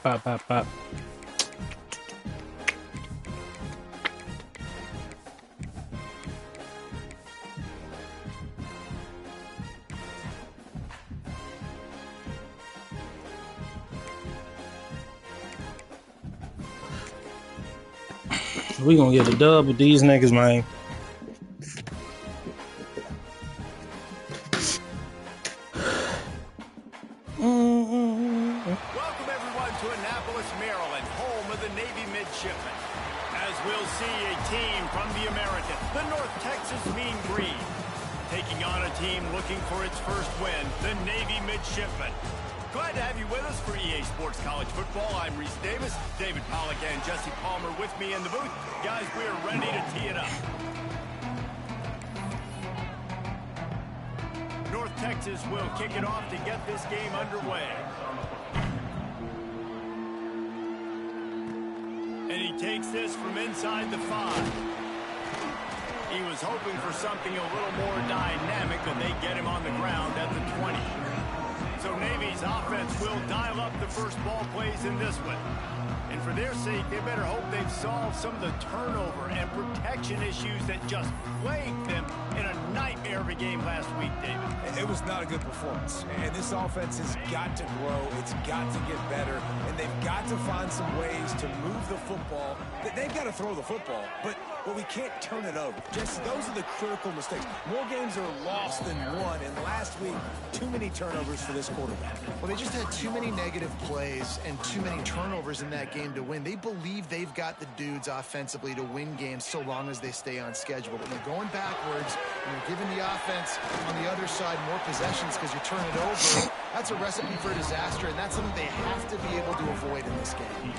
Pop, pop, pop. We gonna get a dub with these niggas, man. Welcome everyone to Annapolis, Maryland, home of the Navy Midshipmen. As we'll see, a team from the American, the North Texas Mean Green, taking on a team looking for its first win, the Navy Midshipmen. Glad to have you with us for EA Sports College Football. I'm Reese Davis, David Pollack and Jesse Palmer with me in the booth. Guys, we are ready to tee it up. North Texas will kick it off to get this game underway. And he takes this from inside the 5. He was hoping for something a little more dynamic, but they get him on the ground at the 20. So Navy's offense will dial up the first ball plays in this one. And for their sake, they better hope they've solved some of the turnover and protection issues that just plagued them in a nightmare of a game last week, David. It was not a good performance. And this offense has got to grow. It's got to get better. And they've got to find some ways to move the football. They've got to throw the football, but we can't turn it over. Just those are the critical mistakes. More games are lost than won. And last week, too many turnovers for this quarterback. Well, they just had too many negative plays and too many turnovers in that game to win. They believe they've got the dudes offensively to win games so long as they stay on schedule. But when they're going backwards and you're giving the offense on the other side more possessions because you turn it over, that's a recipe for disaster, and that's something they have to be able to avoid in this game.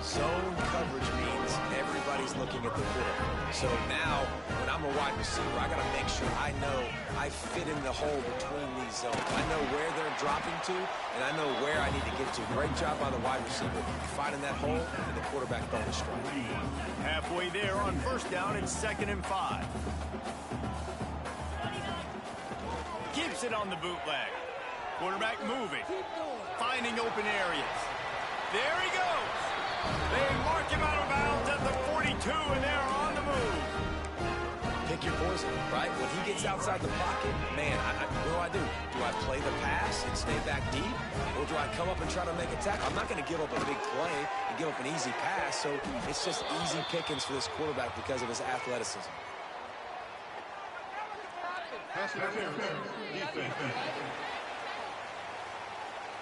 Zone coverage means everybody's looking at the quarterback. So now, when I'm a wide receiver, I got to make sure I know I fit in the hole between these zones. I know where they're dropping to, and I know where I need to get to. Great job by the wide receiver finding that hole, and the quarterback throwing a strike. Halfway there on first down and 2nd and 5. Keeps it on the bootleg. Quarterback moving, finding open areas. There he goes. They mark him out of bounds at the 42, and they're on the move. Pick your poison, right? When he gets outside the pocket, man, what do? Do I play the pass and stay back deep? Or do I come up and try to make a tackle? I'm not going to give up a big play and give up an easy pass, so it's just easy pickings for this quarterback because of his athleticism.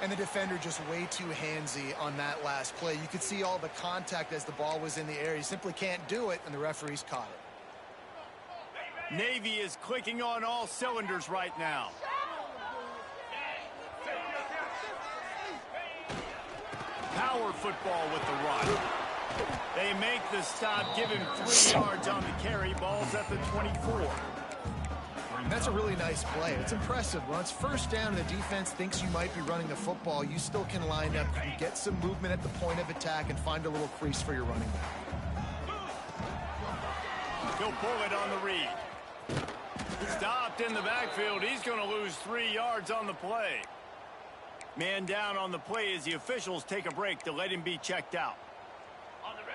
And the defender just way too handsy on that last play. You could see all the contact as the ball was in the air. You simply can't do it, and the referees caught it. Navy is clicking on all cylinders right now. Power football with the run. They make the stop, give him 3 yards on the carry. Ball's at the 24. That's a really nice play. It's impressive. When it's first down and the defense thinks you might be running the football, you still can line up and get some movement at the point of attack and find a little crease for your running back. He'll pull it on the read. Stopped in the backfield. He's going to lose 3 yards on the play. Man down on the play as the officials take a break to let him be checked out.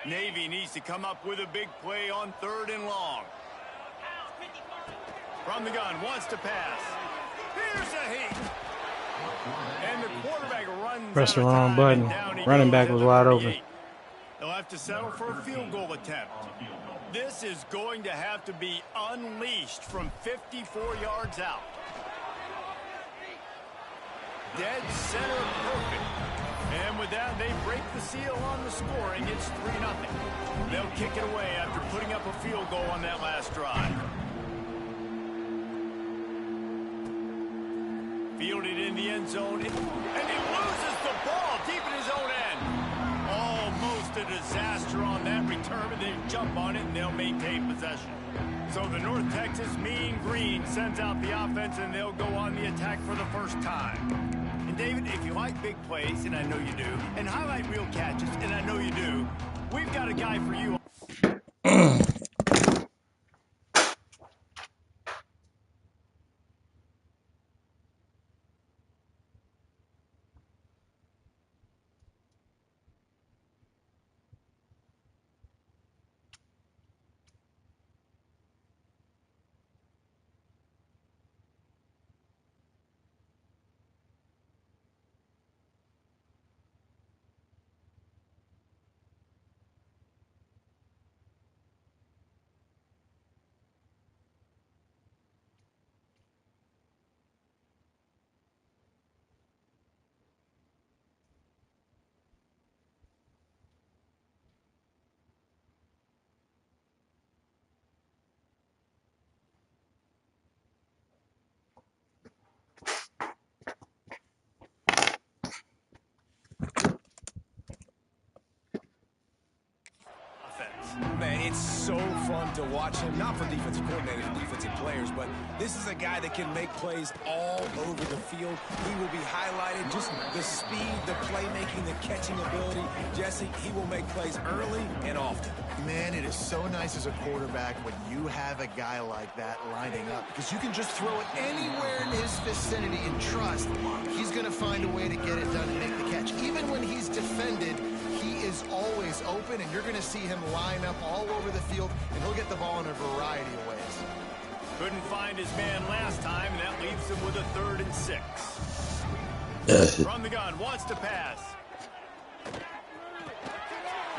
Navy needs to come up with a big play on 3rd and long. From the gun, wants to pass. Here's a heat. And the quarterback runs. Press the wrong button. Running back was wide open. They'll have to settle for a field goal attempt. This is going to have to be unleashed from 54 yards out. Dead center perfect. And with that, they break the seal on the scoring. It's 3-0. They'll kick it away after putting up a field goal on that last drive. Fielded in the end zone, and he loses the ball deep in his own end. Almost a disaster on that return, but they jump on it and they'll maintain possession. So the North Texas Mean Green sends out the offense, and they'll go on the attack for the first time. And David, if you like big plays, and I know you do, and highlight real catches, and I know you do, we've got a guy for you. Man, it's so fun to watch him, not for defensive coordinators and defensive players, but this is a guy that can make plays all over the field. He will be highlighted, just the speed, the playmaking, the catching ability. Jesse, he will make plays early and often. Man, it is so nice as a quarterback when you have a guy like that lining up, because you can just throw it anywhere in his vicinity and trust he's going to find a way to get it done and make the catch. Even when he's defended, he is always open, and you're going to see him line up all over the field, and he'll get the ball in a variety of ways. Couldn't find his man last time, and that leaves him with a 3rd and 6. From the gun, wants to pass.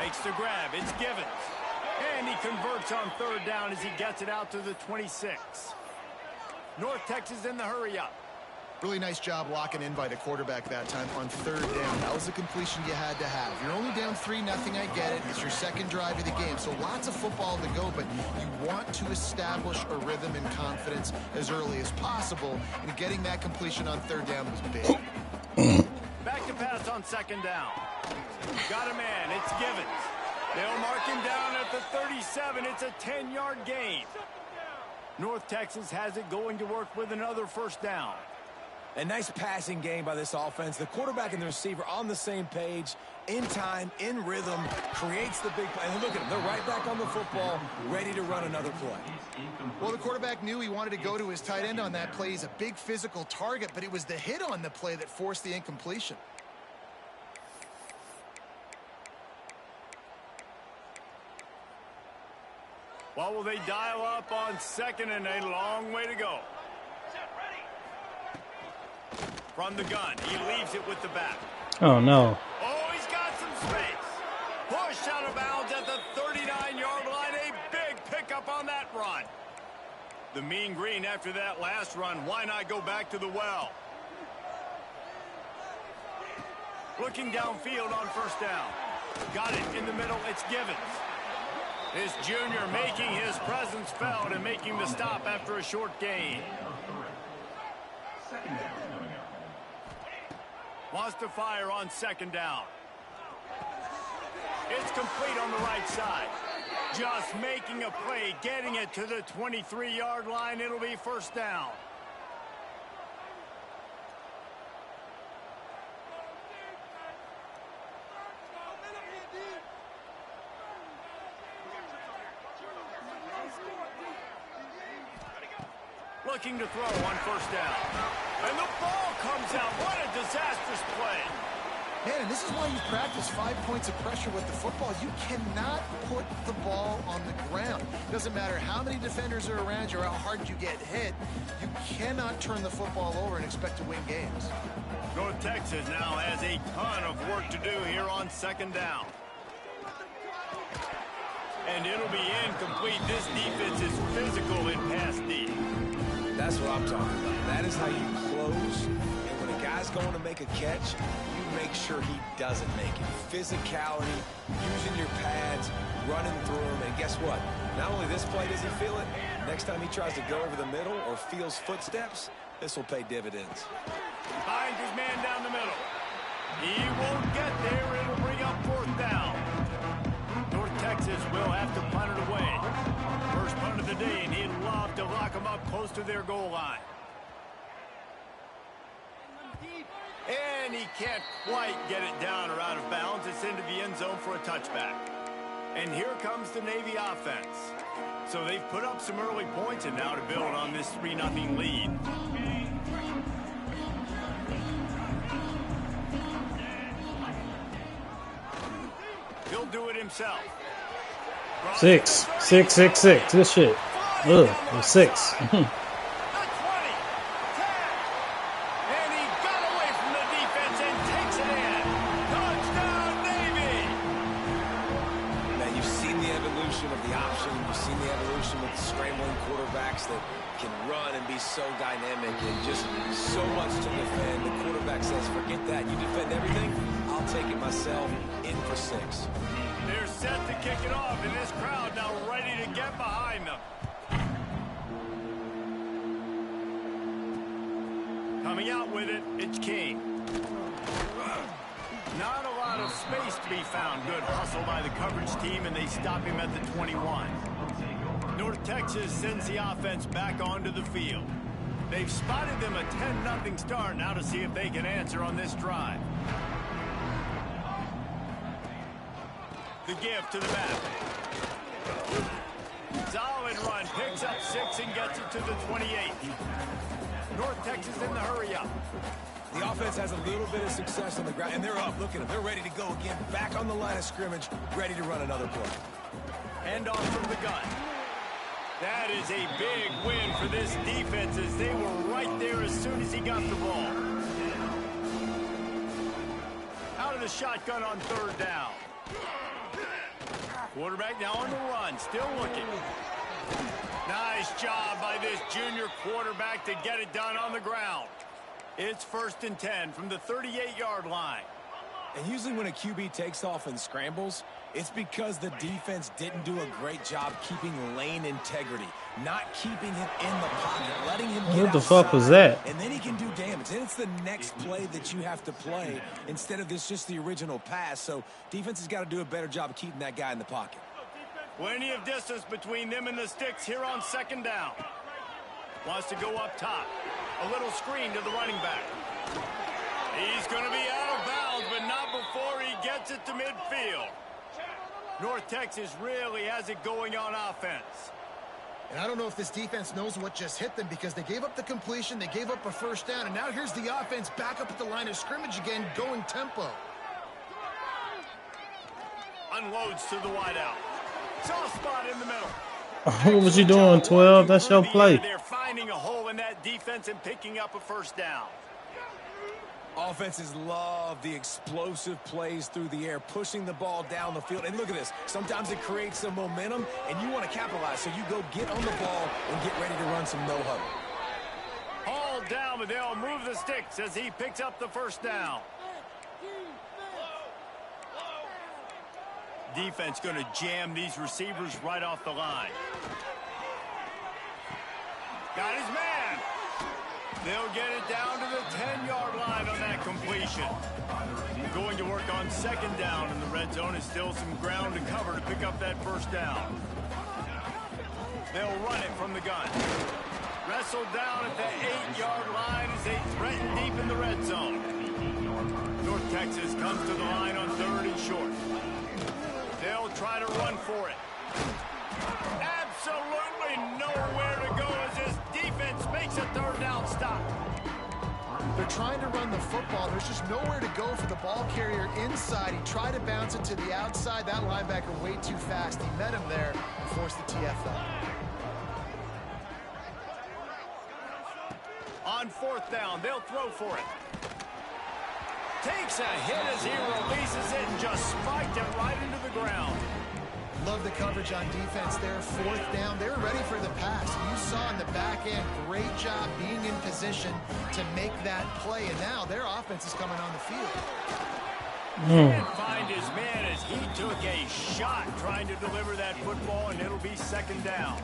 Makes the grab, it's Givens. And he converts on 3rd down as he gets it out to the 26. North Texas in the hurry up. Really nice job locking in by the quarterback that time on 3rd down. That was the completion you had to have. You're only down 3-0, I get it. It's your second drive of the game, so lots of football to go, but you want to establish a rhythm and confidence as early as possible, and getting that completion on 3rd down was big. Back to pass on 2nd down. Got a man, it's Givens. They'll mark him down at the 37. It's a 10-yard gain. North Texas has it going to work with another 1st down. A nice passing game by this offense. The quarterback and the receiver on the same page, in time, in rhythm, creates the big play. And look at them. They're right back on the football, ready to run another play. Well, the quarterback knew he wanted to go to his tight end on that play. He's a big physical target, but it was the hit on the play that forced the incompletion. What will they dial up on 2nd and a long way to go? From the gun, he leaves it with the back. Oh, no. Oh, he's got some space. Pushed out of bounds at the 39-yard line. A big pickup on that run. The mean green after that last run. Why not go back to the well? Looking downfield on 1st down. Got it in the middle. It's Givens. This junior making his presence felt and making the stop after a short gain. Wants to fire on 2nd down. It's complete on the right side. Just making a play, getting it to the 23-yard line. It'll be 1st down. Looking to throw on 1st down. And the ball comes out. What a disastrous play. Man, and this is why you practice 5 points of pressure with the football. You cannot put the ball on the ground. Doesn't matter how many defenders are around you or how hard you get hit. You cannot turn the football over and expect to win games. North Texas now has a ton of work to do here on 2nd down. And it'll be incomplete. This defense is physical in pass D. That's what I'm talking about. That is how you close. And when a guy's going to make a catch, you make sure he doesn't make it. Physicality, using your pads, running through them. And guess what? Not only this play does he feel it, next time he tries to go over the middle or feels footsteps, this will pay dividends. Finds his man down the middle. He won't get there. It'll bring up 4th down. North Texas will have to punt it away. First punt of the day, and he'd love to lock them up close to their goal line. And he can't quite get it down or out of bounds. It's into the end zone for a touchback. And here comes the Navy offense. So they've put up some early points, and now to build on this 3-0 lead. He'll do it himself. 6. This shit. Ugh, 6. That can run and be so dynamic and just so much to defend. The quarterback says, forget that. You defend everything, I'll take it myself. In for 6. They're set to kick it off, and this crowd now ready to get behind them. Coming out with it, it's King. Not a lot lot of space to be found. Good hustle by the coverage team, and they stop him at the 21. North Texas sends the offense back onto the field. They've spotted them a 10-0 start. Now to see if they can answer on this drive. The give to the back. Solid run. Picks up 6 and gets it to the 28. North Texas in the hurry up. The offense has a little bit of success on the ground, and they're up. Look at them. They're ready to go again. Back on the line of scrimmage, ready to run another play. Hand off from the gun. That is a big win for this defense as they were right there as soon as he got the ball. Out of the shotgun on 3rd down. Quarterback now on the run, still looking. Nice job by this junior quarterback to get it done on the ground. It's 1st and 10 from the 38-yard line. And usually when a QB takes off and scrambles, it's because the defense didn't do a great job keeping lane integrity, not keeping him in the pocket, letting him get What the outside, fuck was that? and then he can do damage. And it's the next play that you have to play instead of this just the original pass. So defense has got to do a better job of keeping that guy in the pocket. Plenty of distance between them and the sticks here on 2nd down. Wants to go up top. A little screen to the running back. He's going to be out of bounds, but not before he gets it to midfield. North Texas really has it going on offense. And I don't know if this defense knows what just hit them because they gave up the completion, they gave up a 1st down, and now here's the offense back up at the line of scrimmage again, going tempo. Unloads to the wideout. Soft spot in the middle. What was you doing, 12? That's your play. They're finding a hole in that defense and picking up a 1st down. Offenses love the explosive plays through the air, pushing the ball down the field. And look at this. Sometimes it creates some momentum, and you want to capitalize. So you go get on the ball and get ready to run some no-huddle. Hauled down, but they'll move the sticks as he picks up the 1st down. Defense going to jam these receivers right off the line. Got his man. They'll get it down to the 10-yard line on that completion. Going to work on 2nd down in the red zone. Is still some ground to cover to pick up that 1st down. They'll run it from the gun. Wrestled down at the 8-yard line as they threaten deep in the red zone. North Texas comes to the line on 3rd and short. They'll try to run for it. Absolutely nowhere to go as this defense makes a 3rd down stop. They're trying to run the football. There's just nowhere to go for the ball carrier inside. He tried to bounce it to the outside. That linebacker way too fast. He met him there and forced the TFL. On 4th down, they'll throw for it. Takes a hit as he releases it and just spiked it right into the ground. Love the coverage on defense there. 4th down. They were ready for the pass. You saw in the back end, great job being in position to make that play. And now their offense is coming on the field. Can't find his man as he took a shot trying to deliver that football, and it'll be 2nd down.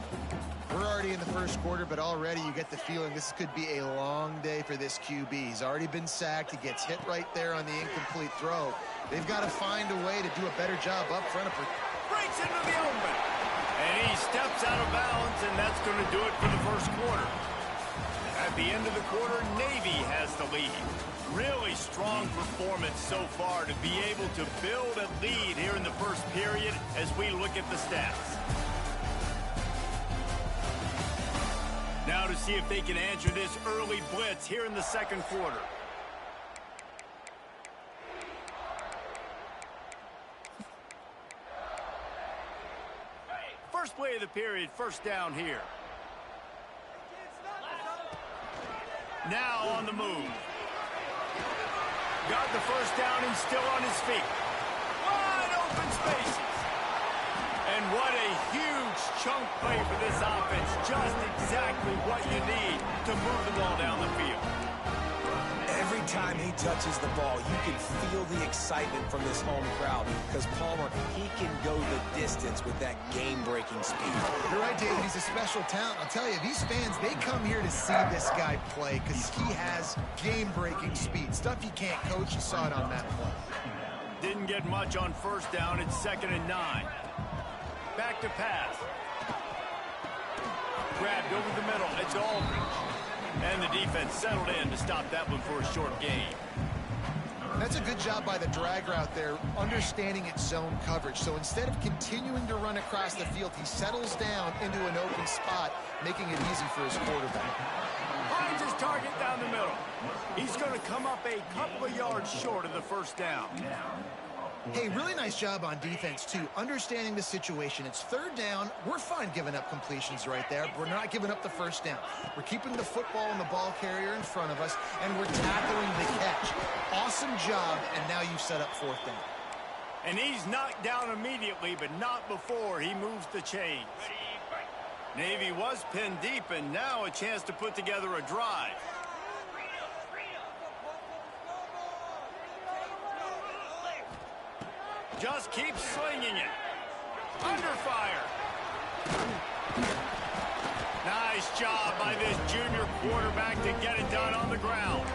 We're already in the 1st quarter, but already you get the feeling this could be a long day for this QB. He's already been sacked. He gets hit right there on the incomplete throw. They've got to find a way to do a better job up front of breaks into the open. And he steps out of bounds, and that's going to do it for the 1st quarter. At the end of the quarter, Navy has the lead. Really strong performance so far to be able to build a lead here in the 1st period as we look at the stats. Now to see if they can answer this early blitz here in the 2nd quarter. First play of the period, 1st down here. Now on the move. Got the 1st down and still on his feet. Wide open spaces. And what a huge chunk play for this offense. Just exactly what you need to move the ball down the field. Every time he touches the ball, you can feel the excitement from this home crowd because Palmer, he can go the distance with that game-breaking speed. You're right, David. He's a special talent. I'll tell you, these fans, they come here to see this guy play because he has game-breaking speed. Stuff you can't coach. You saw it on that play. Didn't get much on first down. It's 2nd and 9. Back to pass. Grabbed over the middle. It's Aldridge. And the defense settled in to stop that one for a short gain. That's a good job by the drag route there, understanding its zone coverage. So instead of continuing to run across the field, he settles down into an open spot, making it easy for his quarterback. Finds his target down the middle. He's going to come up a couple of yards short of the first down. Hey, really nice job on defense, too. Understanding the situation. It's 3rd down. We're fine giving up completions right there. We're not giving up the first down. We're keeping the football and the ball carrier in front of us, and we're tackling the catch. Awesome job, and now you've set up 4th down. And he's knocked down immediately, but not before he moves the chains. Navy was pinned deep, and now a chance to put together a drive. Just keeps slinging it. Under fire. Nice job by this junior quarterback to get it done on the ground.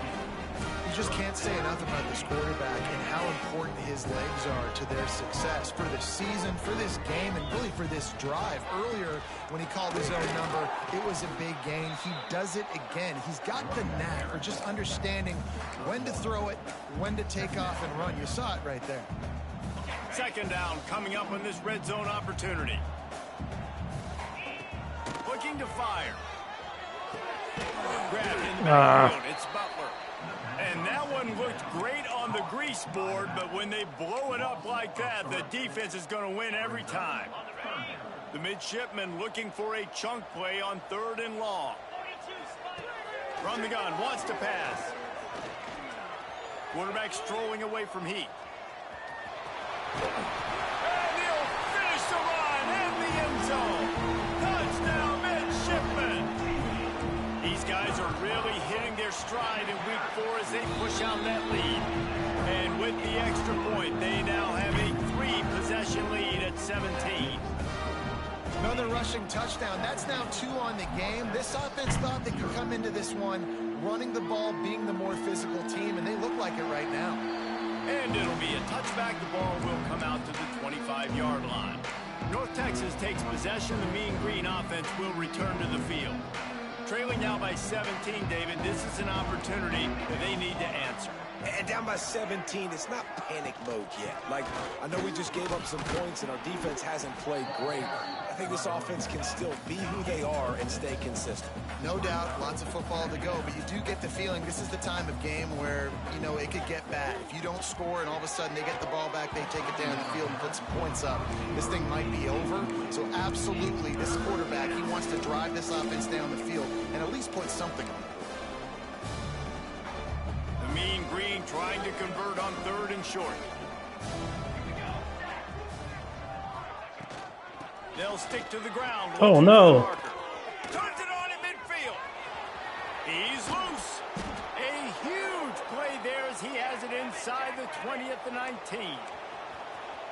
You just can't say enough about this quarterback and how important his legs are to their success for the season, for this game, and really for this drive. Earlier, when he called his own number, it was a big gain. He does it again. He's got the knack for just understanding when to throw it, when to take off and run. You saw it right there. 2nd down coming up on this red zone opportunity. Looking to fire. Grabbed in the backfield. It's Butler. And that one looked great on the grease board, but when they blow it up like that, the defense is going to win every time. The midshipman looking for a chunk play on 3rd and long. From the gun, wants to pass. Quarterback strolling away from Heat. And he'll finish the run in the end zone. Touchdown, midshipman. These guys are really hitting their stride in week 4 as they push out that lead. And with the extra point, they now have a 3-possession lead at 17. Another rushing touchdown. That's now 2 on the game. This offense thought they could come into this one running the ball, being the more physical team, and they look like it right now. And it'll be a touchback. The ball will come out to the 25-yard line. North Texas takes possession. The Mean Green offense will return to the field. Trailing now by 17, David, this is an opportunity that they need to answer. And down by 17, it's not panic mode yet. Like, I know we just gave up some points and our defense hasn't played great. I think this offense can still be who they are and stay consistent. No doubt, lots of football to go, but you do get the feeling this is the time of game where, you know, it could get bad. If you don't score and all of a sudden they get the ball back, they take it down the field and put some points up, this thing might be over. So absolutely, this quarterback, he wants to drive this offense down the field and at least put something on it. The Mean Green trying to convert on 3rd and short. They'll stick to the ground. Oh, no. Turns it on in midfield. He's loose. A huge play there as he has it inside the 20 at the 19.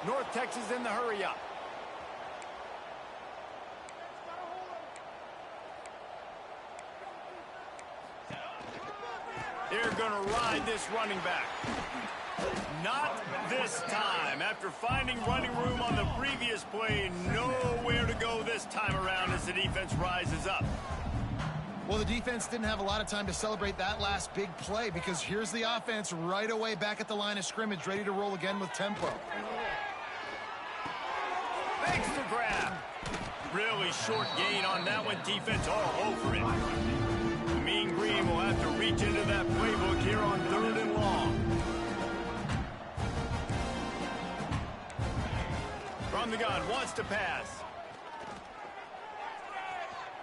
North Texas in the hurry up. They're going to ride this running back. Not this time. After finding running room on the previous play, nowhere to go this time around as the defense rises up. Well, the defense didn't have a lot of time to celebrate that last big play because here's the offense right away back at the line of scrimmage, ready to roll again with tempo. Thanks to grab. Really short gain on that one. Defense all over it. The Mean Green will have to reach into that playbook here on 3rd and long. From the gun, wants to pass.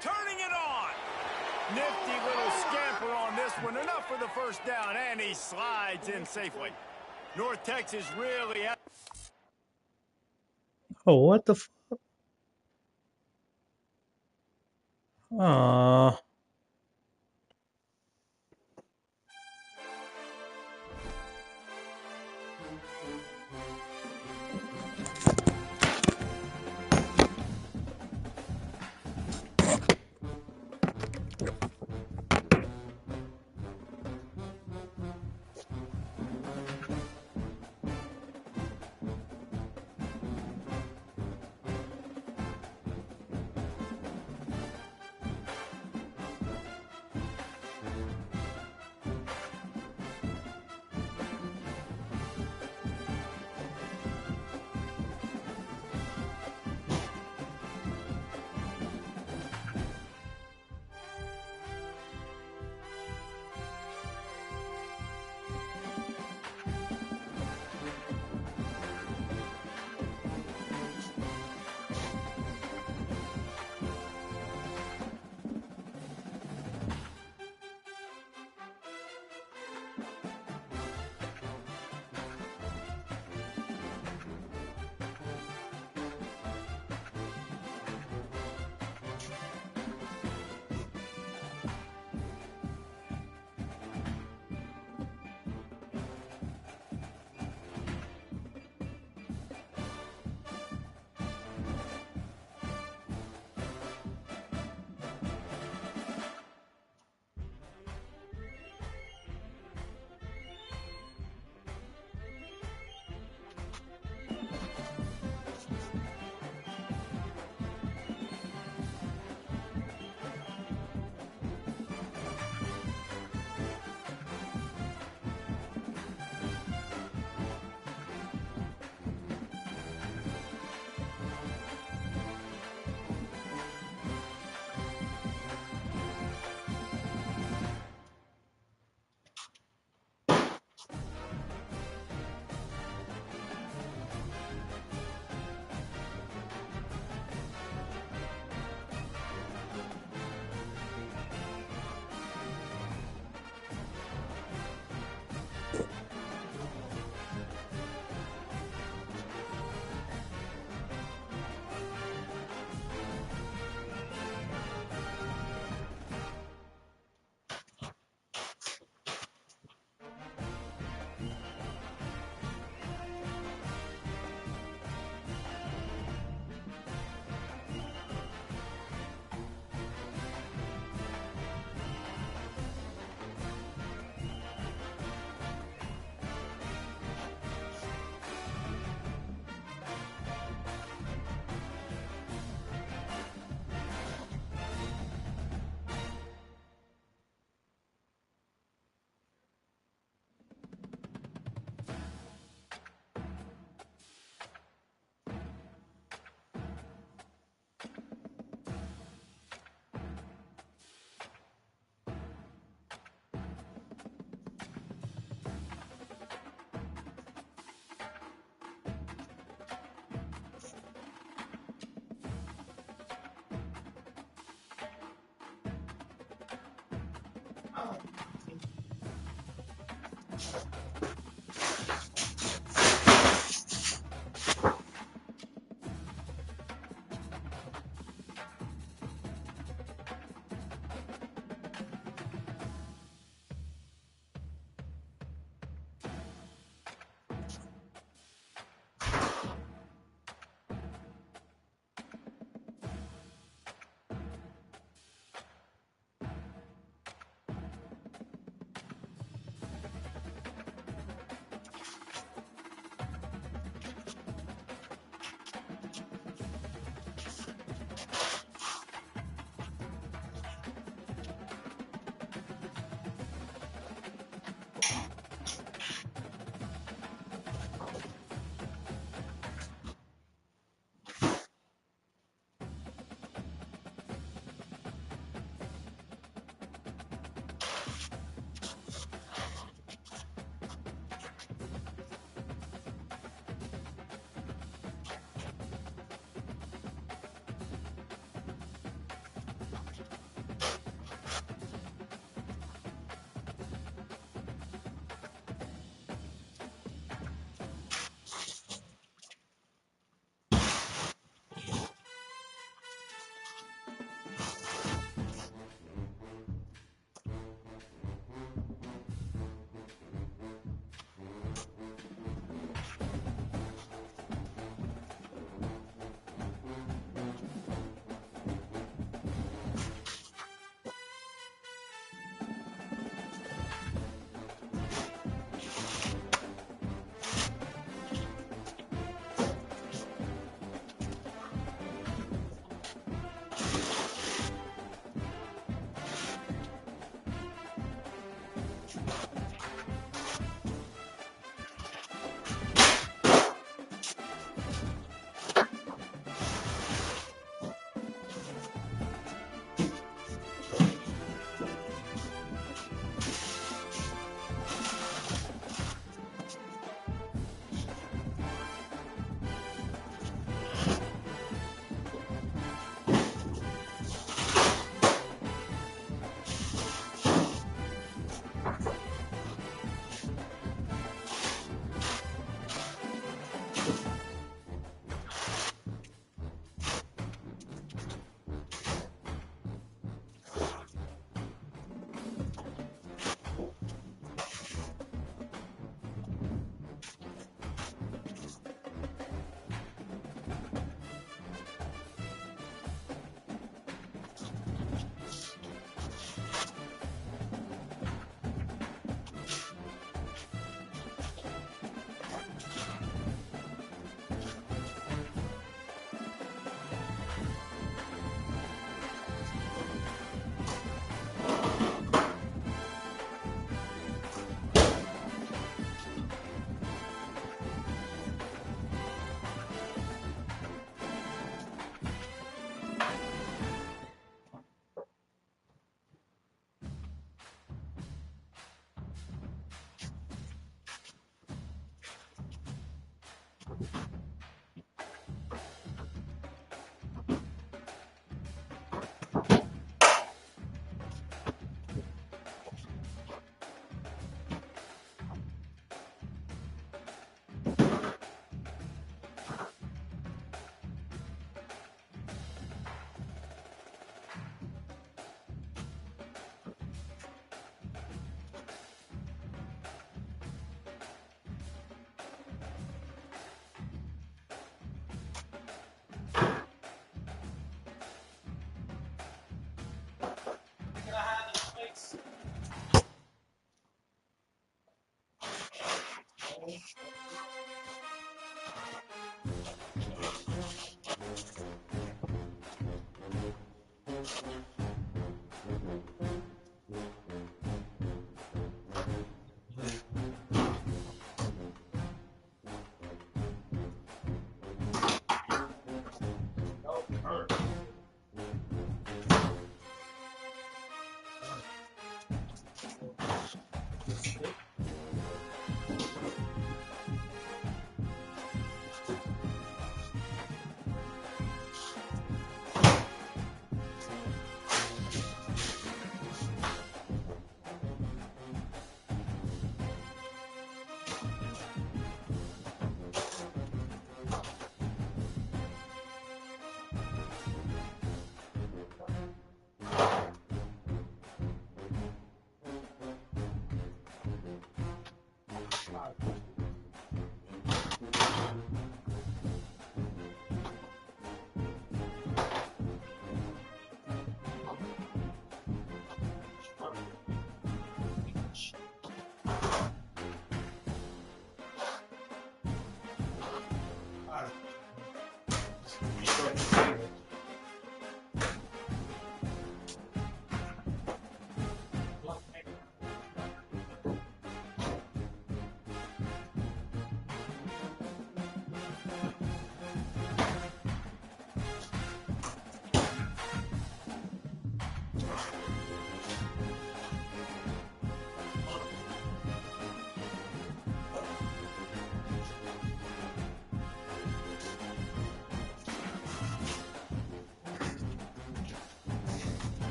Turning it on. Nifty little scamper on this one. Enough for the first down, and he slides in safely. North Texas really... Oh, what the fuck? Aww.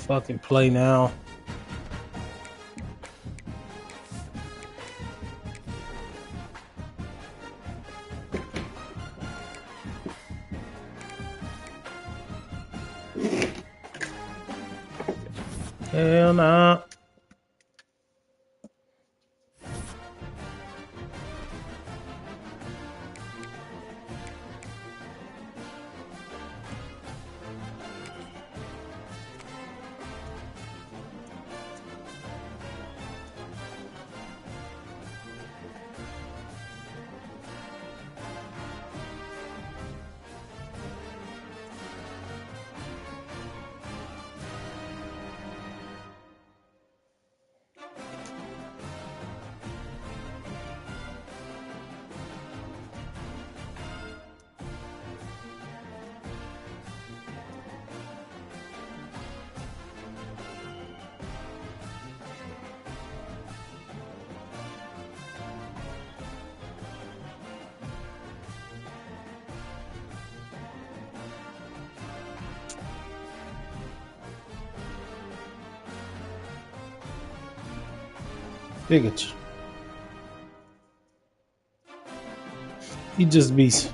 Fucking play now. Hell nah. Pikachu. He just beats.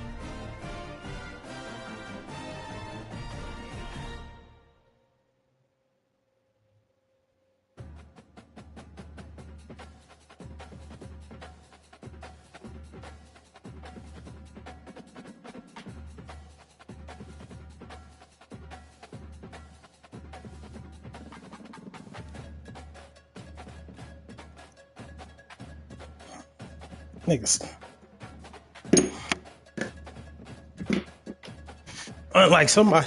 Niggas. Unlike somebody.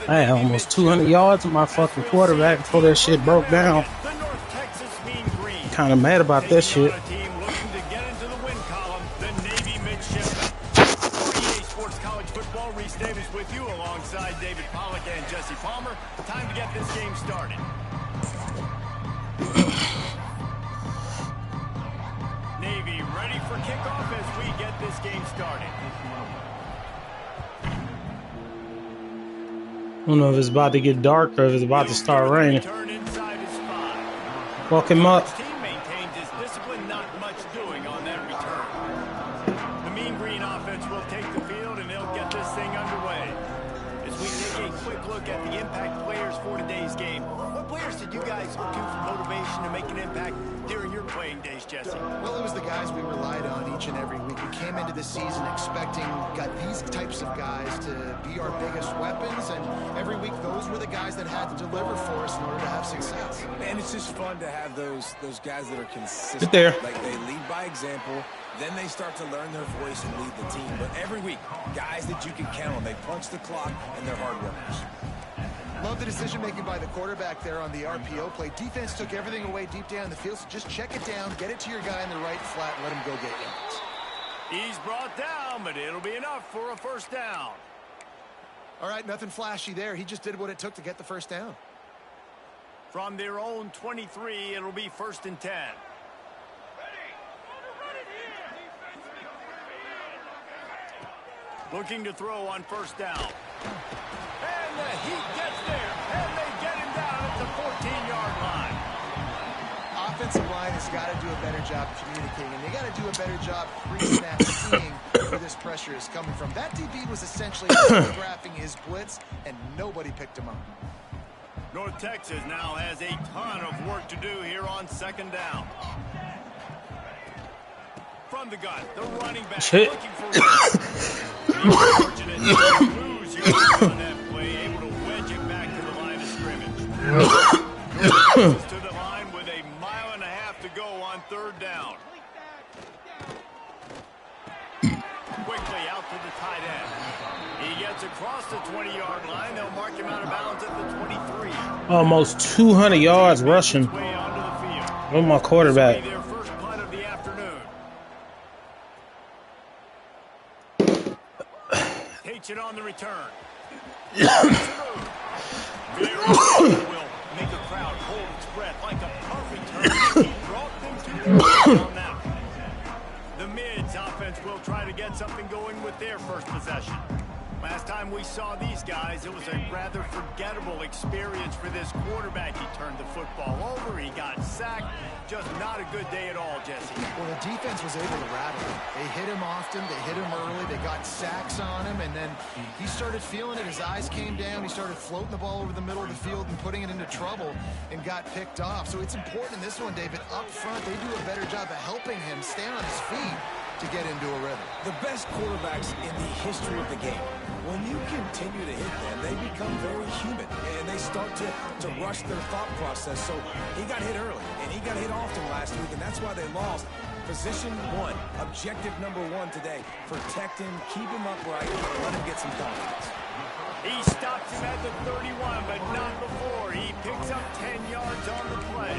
I had almost 200 yards of my fucking quarterback before that shit broke down. Kind of mad about that shit. With you alongside David Pollack and Jesse Palmer. Time to get this game started. Navy ready for kickoff as we get this game started. I don't know if it's about to get dark or if it's about to start raining. Walk him up. Team maintained his discipline, not much doing on that return. The Mean Green offense will take the field and they'll get this thing underway. As we take a quick look at the impact players for today's game, what players did you guys look to for motivation to make an impact during your playing days, Jesse? Well, it was the guys we relied on each and every week. We came into the season expecting these types of guys to be our biggest weapons, and every week those were the guys that had to deliver for us in order to have success. And it's just fun to have those guys that are consistent. Get there. Like they lead by example, then they start to learn their voice and lead the team. But every week, guys that you can count on, they punch the clock and they're hard workers. Love the decision-making by the quarterback there on the RPO play. Defense took everything away deep down the field, so just check it down, get it to your guy in the right flat, and let him go get yards. He's brought down, but it'll be enough for a first down. All right, nothing flashy there. He just did what it took to get the first down. From their own 23, it'll be 1st and 10. Looking to throw on first down. And the Heat gets there, and they get him down at the 14-yard line. Offensive line has got to do a better job communicating, and they got to do a better job pre-snap seeing where this pressure is coming from. That DB was essentially telegraphing his blitz, and nobody picked him up. North Texas now has a ton of work to do here on 2nd down. From the gun, the running back looking for unfortunate lose on that play, able to wedge it back to the line of scrimmage. To the line with a mile and a half to go on 3rd down. Quickly out to the tight end. He gets across the 20-yard line. They'll mark him out of bounds at the 23. Almost 200 yards rushing. Oh, my quarterback. Their first punt of the afternoon. Takes it on the return. Will make a crowd hold its breath like a perfect turn. He brought them to their on that one. The Mids offense will try to get something going with their first possession. Last time we saw these guys, it was a rather forgettable experience for this quarterback. He turned the football over. He got sacked. Just not a good day at all, Jesse. Well, the defense was able to rattle him. They hit him often. They hit him early. They got sacks on him, and then he started feeling it. His eyes came down. He started floating the ball over the middle of the field and putting it into trouble and got picked off. So it's important in this one, David. Up front, they do a better job of helping him stay on his feet to get into a rhythm. The best quarterbacks in the history of the game, when you continue to hit them, they become very human, and they start to rush their thought process. So he got hit early, and he got hit often last week, and that's why they lost. Position 1, objective number 1 today. Protect him, keep him upright, let him get some confidence. He stops him at the 31, but not before. He picks up 10 yards on the play.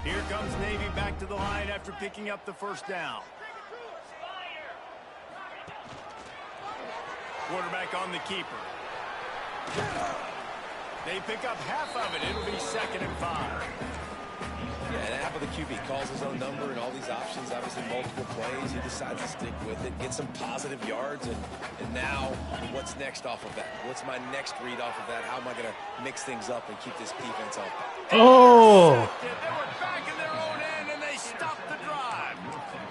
Here comes Navy back to the line after picking up the first down. Quarterback on the keeper. They pick up half of it. It'll be 2nd and 5. Yeah, and half of the QB calls his own number and all these options, obviously multiple plays. He decides to stick with it, get some positive yards, and now what's next off of that? What's my next read off of that? How am I going to mix things up and keep this defense on? Oh! They were back in their own end, and they stopped the drive.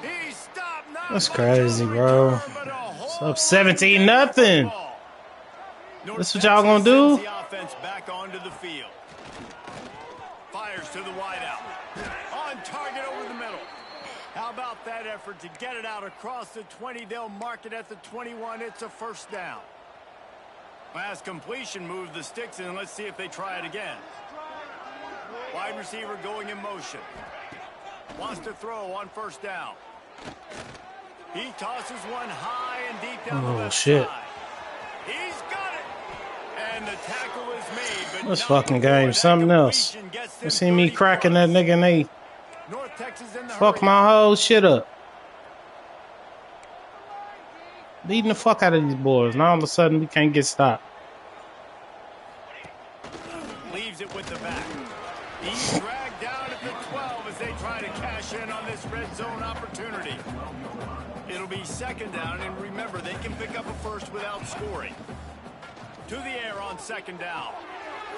He stopped. That's crazy, bro. It's up 17-0. This what y'all gonna do? The offense back onto the field. Fires to the wideout. On target over the middle. How about that effort to get it out across the 20? They'll mark it at the 21. It's a first down. Last completion moved the sticks in. Let's see if they try it again. Wide receiver going in motion. Wants to throw on first down. He tosses one high and deep down the left side. He's got it. And the tackle is made. But this fucking game, something else. You see me cracking that nigga and they fuck my whole shit up. Beating the fuck out of these boys. Now all of a sudden we can't get stopped. Leaves it with the back. He's dragged down at the 12 as they try to cash in on this red zone opportunity. It'll be 2nd down, and remember, they can pick up a first without scoring. To the air on 2nd down.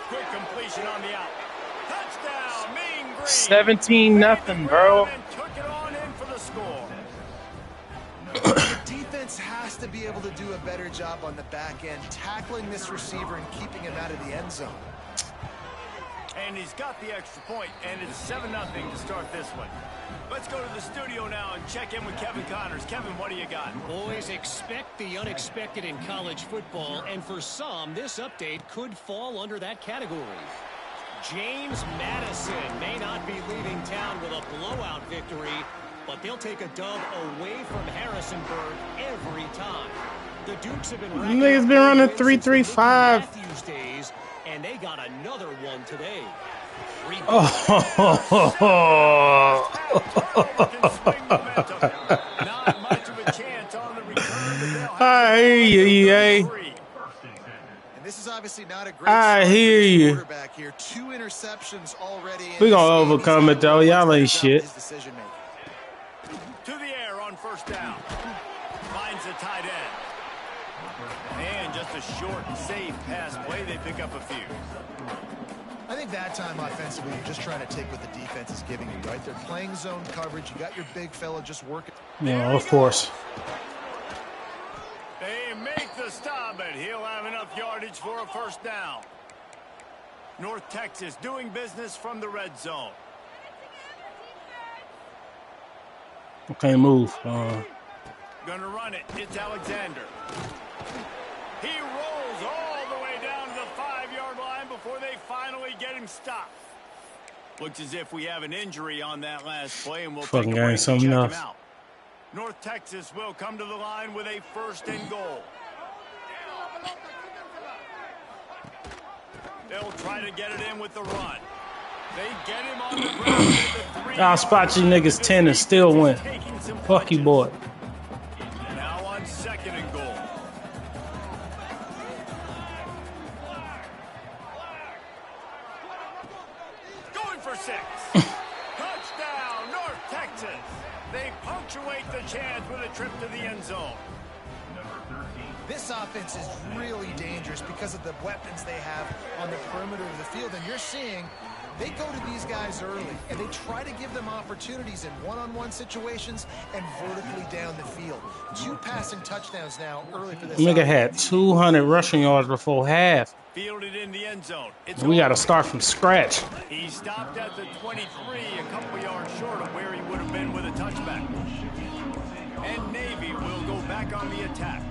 Quick completion on the out. Touchdown, Mean Green. 17-0, bro. And took it on in for the score. The defense has to be able to do a better job on the back end, tackling this receiver and keeping him out of the end zone. And he's got the extra point, and it's 7-0 to start this one. Let's go to the studio now and check in with Kevin Connors. Kevin, what do you got? Boys, expect the unexpected in college football, and for some, this update could fall under that category. James Madison may not be leaving town with a blowout victory, but they'll take a dub away from Harrisonburg every time. The Dukes have been niggas been running 3-3-5. Matthews days, and they got another one today. Oh. Not much of a chance on the return, but they'll have I hear you, EA. And this is obviously not a great I start hear for this you. quarterback here. 2 interceptions already. We gonna overcome it though. Y'all ain't shit. His decision making. To the air on first down. Finds the tight end. And just a short and safe pass play. They pick up a few. I think that time offensively, you're just trying to take what the defense is giving you, right? They're playing zone coverage. You got your big fella just working. Yeah, of course. They make the stop, but he'll have enough yardage for a first down. North Texas doing business from the red zone. Okay, move. Gonna run it. It's Alexander. He rolls all the way down to the 5-yard line before they finally get him stopped. Looks as if we have an injury on that last play, and we'll fucking take a break and check him else. out. North Texas will come to the line with a 1st and goal. They'll try to get it in with the run. They get him on the ground at the 3. I'll spot you niggas 10 and still win. Fuck you, boy. Now on 2nd and goal. Going for 6. Touchdown, North Texas. They punctuate the chance with a trip to the end zone. This offense is really dangerous because of the weapons they have on the perimeter of the field. And you're seeing they go to these guys early, and they try to give them opportunities in one-on-one situations and vertically down the field. 2 passing touchdowns now early for this Nigga offense. had 200 rushing yards before half. Fielded in the end zone. We got to start from scratch. He stopped at the 23, a couple yards short of where he would have been with a touchback. And Navy will go back on the attack.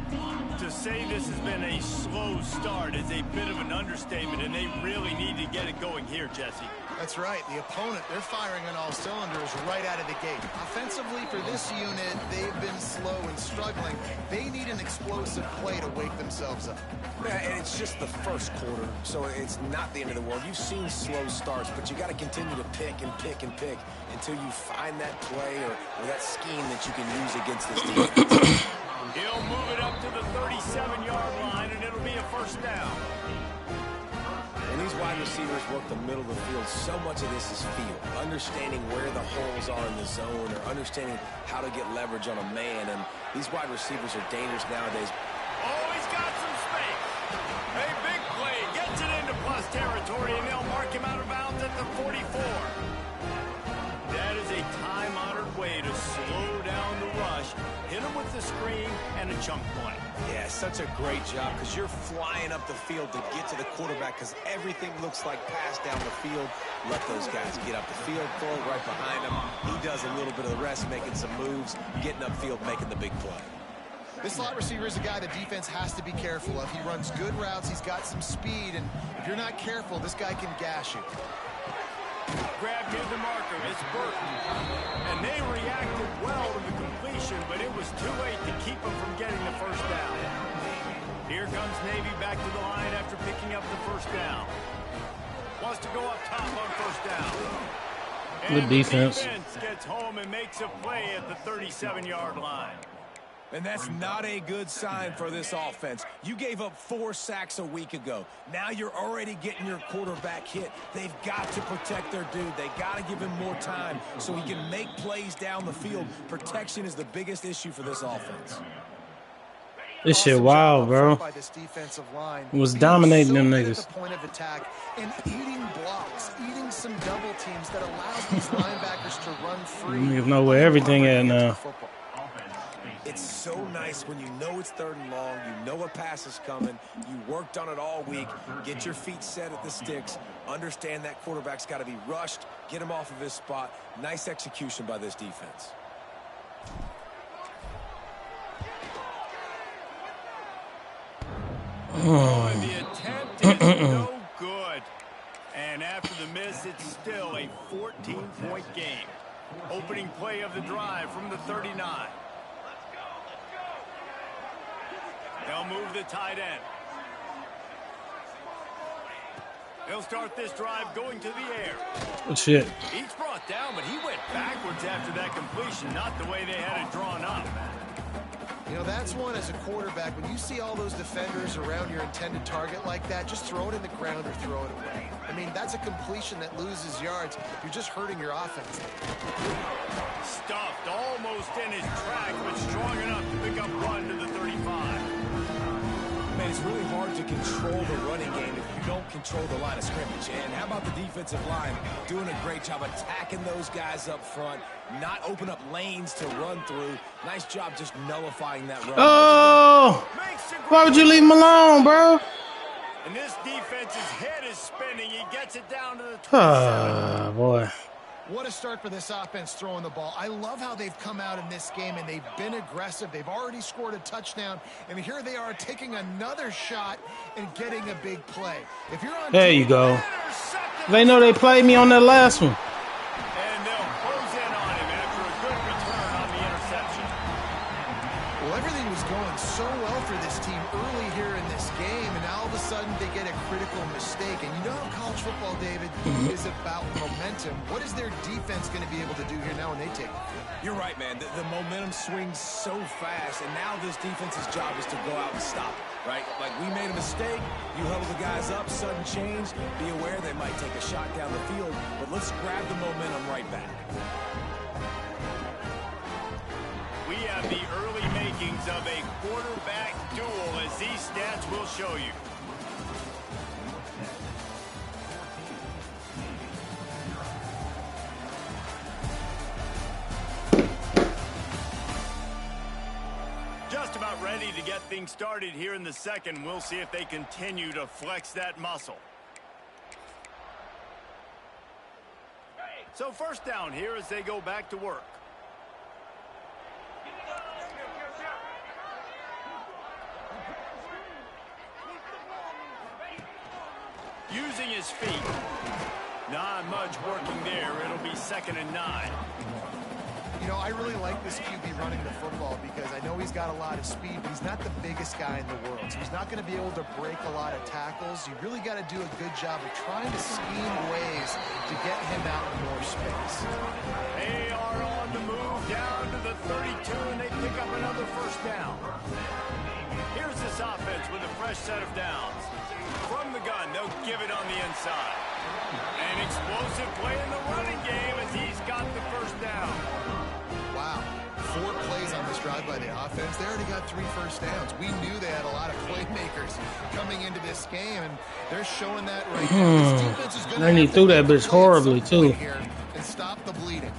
To say this has been a slow start is a bit of an understatement, and they really need to get it going here, Jesse. That's right. The opponent, they're firing on all cylinders right out of the gate. Offensively for this unit, they've been slow and struggling. They need an explosive play to wake themselves up. Yeah, and it's just the first quarter, so it's not the end of the world. You've seen slow starts, but you got to continue to pick and pick and pick until you find that play or that scheme that you can use against this defense. He'll move it up to the 37-yard line, and it'll be a first down. When these wide receivers work the middle of the field, so much of this is feel. Understanding where the holes are in the zone or understanding how to get leverage on a man. And these wide receivers are dangerous nowadays. Oh, he's got some space. A big play gets it into plus territory, and they'll mark him out of bounds at the 44. That is a time-honored way to slow down the rush, hit him with the screen, and a chunk play. Yeah, such a great job because you're flying up the field to get to the quarterback because everything looks like pass down the field. Let those guys get up the field, throw it right behind him. He does a little bit of the rest, making some moves, getting upfield, making the big play. This slot receiver is a guy the defense has to be careful of. He runs good routes. He's got some speed, and if you're not careful, this guy can gash you. Grab near the marker, it's Burton. And they reacted well to the completion, but it was too late to keep them from getting the first down. Here comes Navy back to the line after picking up the first down. Wants to go up top on first down. Good defense. The defense gets home and makes a play at the 37-yard line. And that's not a good sign for this offense. You gave up 4 sacks a week ago. Now you're already getting your quarterback hit. They've got to protect their dude. They got to give him more time so he can make plays down the field. Protection is the biggest issue for this offense. This shit wild, bro. By this defensive line. It was dominating them At niggas. the point of attack and eating blocks, eating some double teams that allows these linebackers to run free. Niggas know where everything at now. It's so nice when you know it's 3rd and long, you know a pass is coming, you worked on it all week, get your feet set at the sticks, understand that quarterback's got to be rushed, get him off of his spot. Nice execution by this defense. The attempt is no good. And after the miss, it's still a 14-point game. Opening play of the drive from the 39. They'll move the tight end. They'll start this drive going to the air. Good shit. He's brought down, but he went backwards after that completion, not the way they had it drawn up. You know, that's one as a quarterback. When you see all those defenders around your intended target like that, just throw it in the ground or throw it away. I mean, that's a completion that loses yards. You're just hurting your offense. Stuffed almost in his track, but strong enough to pick up one to the 35. Man, it's really hard to control the running game if you don't control the line of scrimmage. And how about the defensive line doing a great job attacking those guys up front, not open up lanes to run through. Nice job just nullifying that run. Oh! Why would you leave him alone, bro? And this defense's head is spinning. He gets it down to the 27. Ah, boy. What a start for this offense throwing the ball. I love how they've come out in this game, and they've been aggressive. They've already scored a touchdown, and here they are taking another shot and getting a big play. If you're on there you go. They know they played me on that last one. And they'll close in on him after a good return on the interception. Well, everything was going so well for this team early here in this game, and now all of a sudden they get a critical mistake. And you know how college football, David, is about momentum. What is their defense going to be able to do here now when they take it? You're right, man. The momentum swings so fast, and now this defense's job is to go out and stop it, right? Like, we made a mistake, you huddle the guys up, sudden change, be aware they might take a shot down the field, but let's grab the momentum right back. We have the early makings of a quarterback duel, as these stats will show you. Just about ready to get things started here in the second. We'll see if they continue to flex that muscle. So first down here as they go back to work. Using his feet. Not much working there. It'll be 2nd and 9. You know, I really like this QB running the football because I know he's got a lot of speed, but he's not the biggest guy in the world. So he's not going to be able to break a lot of tackles. You really got to do a good job of trying to scheme ways to get him out in more space. They are on the move down to the 32, and they pick up another first down. Here's this offense with a fresh set of downs. From the gun, they'll give it on the inside. An explosive play in the running game as he's got the first down. Wow. 4 plays on this drive by the offense. They already got 3 first downs. We knew they had a lot of playmakers coming into this game, and they're showing that right now. This defense is going to And he threw that bitch horribly, too. Here and stop the bleeding.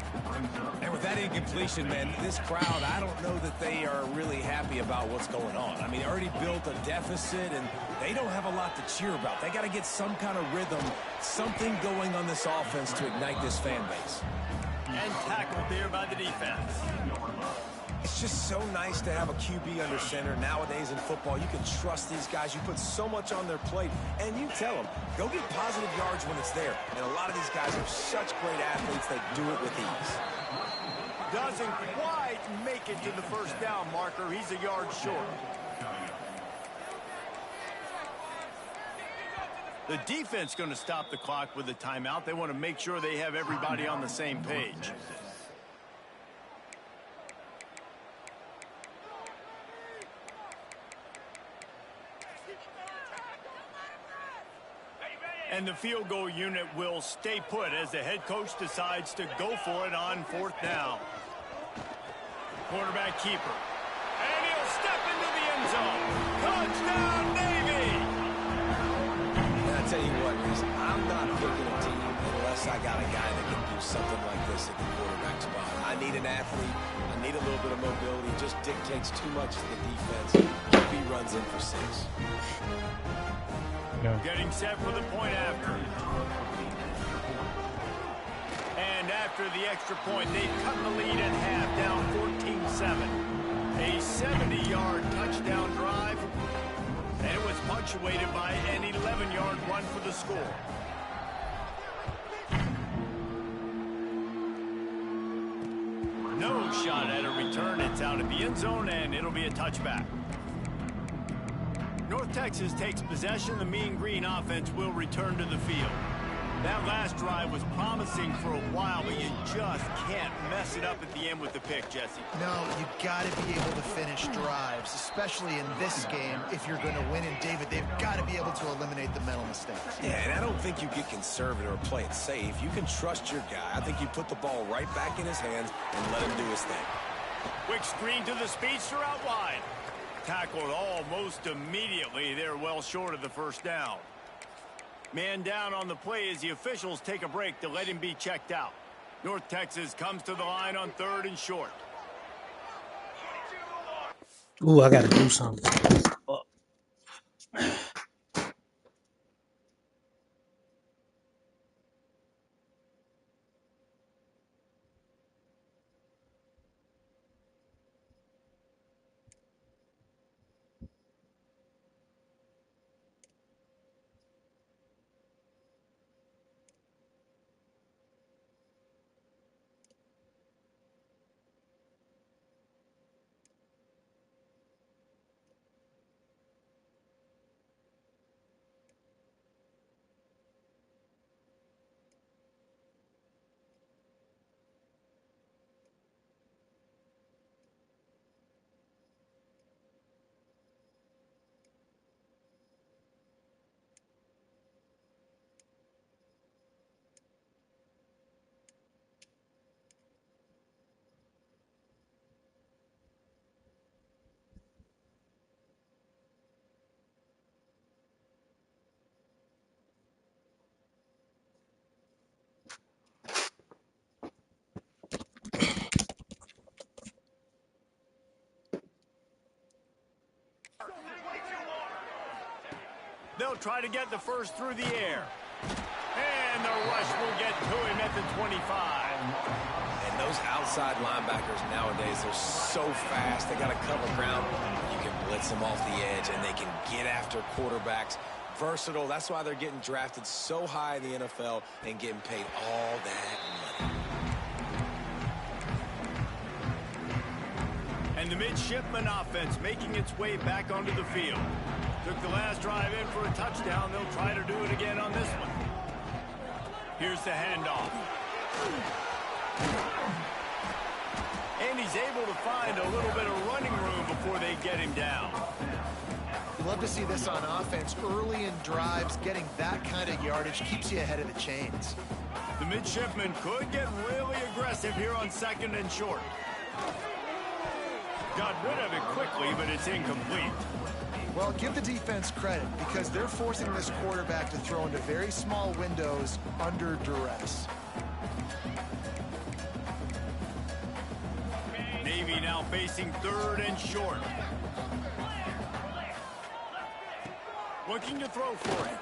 And with that incompletion, man, this crowd, I don't know that they are really happy about what's going on. I mean, they already built a deficit, and they don't have a lot to cheer about. They got to get some kind of rhythm, something going on this offense to ignite this fan base. And tackled there by the defense. It's just so nice to have a QB under center. Nowadays in football, you can trust these guys. You put so much on their plate, and you tell them, go get positive yards when it's there. And a lot of these guys are such great athletes, they do it with ease. Doesn't quite make it to the first down marker. He's a yard short. The defense going to stop the clock with a timeout. They want to make sure they have everybody on the same page. And the field goal unit will stay put as the head coach decides to go for it on 4th down. Quarterback keeper. And he'll step into the end zone. Touchdown, Navy! And I tell you what, I'm not picking a team unless I got a guy that can do something like this at the quarterback spot. I need an athlete. I need a little bit of mobility. It just dictates too much to the defense. He runs in for 6. Yeah. Getting set for the point after. And after the extra point, they've cut the lead at half, down 14-7. A 70-yard touchdown drive. And it was punctuated by an 11-yard run for the score. No shot at a return. It's out of the end zone, and it'll be a touchback. North Texas takes possession, the Mean Green offense will return to the field. That last drive was promising for a while, but you just can't mess it up at the end with the pick, Jesse. No, you got to be able to finish drives, especially in this game. If you're going to win, and David, they've got to be able to eliminate the mental mistakes. Yeah, and I don't think you get conservative or play it safe. You can trust your guy. I think you put the ball right back in his hands and let him do his thing. Quick screen to the speedster out wide. Tackled almost immediately. They're well short of the first down. Man down on the play as the officials take a break to let him be checked out. North Texas comes to the line on 3rd and short. Ooh, I gotta do something. They'll try to get the first through the air. And the rush will get to him at the 25. And those outside linebackers nowadays, they're so fast. They got to cover ground. You can blitz them off the edge, and they can get after quarterbacks. Versatile. That's why they're getting drafted so high in the NFL and getting paid all that money. And the midshipman offense making its way back onto the field. Took the last drive in for a touchdown. They'll try to do it again on this one. Here's the handoff. And he's able to find a little bit of running room before they get him down. You love to see this on offense. Early in drives, getting that kind of yardage keeps you ahead of the chains. The midshipman could get really aggressive here on 2nd and short. Got rid of it quickly, but it's incomplete. Well, give the defense credit because they're forcing this quarterback to throw into very small windows under duress. Navy now facing 3rd and short. Looking to throw for it.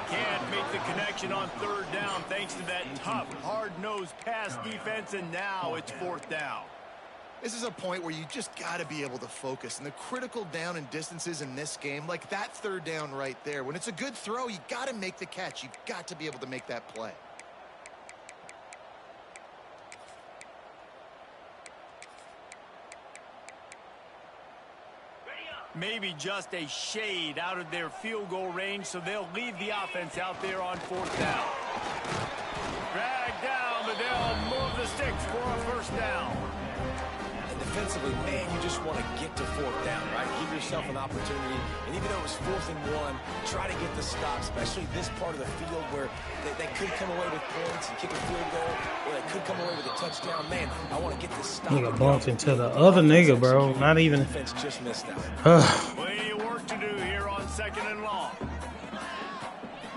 Can't make the connection on 3rd down thanks to that tough, hard-nosed pass defense, and now it's 4th down. This is a point where you just got to be able to focus. And the critical down and distances in this game, like that 3rd down right there, when it's a good throw, you got to make the catch. You got to be able to make that play. Maybe just a shade out of their field goal range, so they'll leave the offense out there on 4th down. Drag down, but they'll move the sticks for a 1st down. Defensively, man, you just want to get to 4th down, right? Give yourself an opportunity. And even though it was 4th and 1, try to get the stop, especially this part of the field where they could come away with points and kick a field goal, or they could come away with a touchdown. Man, I want to get this stop. Nigga bumped into the other nigga, bro. Not even. Defense just missed out. Plenty of work to do here on 2nd and long.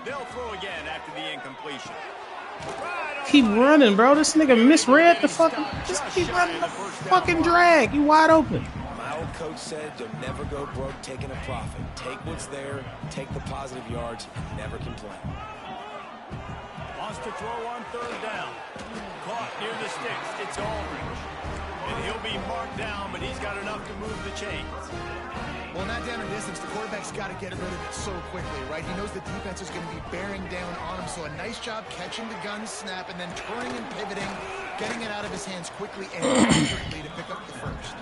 They'll throw again after the incompletion. Keep running, bro. This nigga misread the fucking. Just keep running the fucking drag. You wide open. My old coach said, "Don't never go broke taking a profit. Take what's there, take the positive yards, and never complain." Wants to throw on 3rd down. Caught near the sticks. It's Aldridge. And he'll be marked down, but he's got enough to move the chains. Well, in that down and distance, the quarterback's got to get rid of it so quickly, right? He knows the defense is going to be bearing down on him, so a nice job catching the gun snap and then turning and pivoting, getting it out of his hands quickly and accurately to pick up the 1st.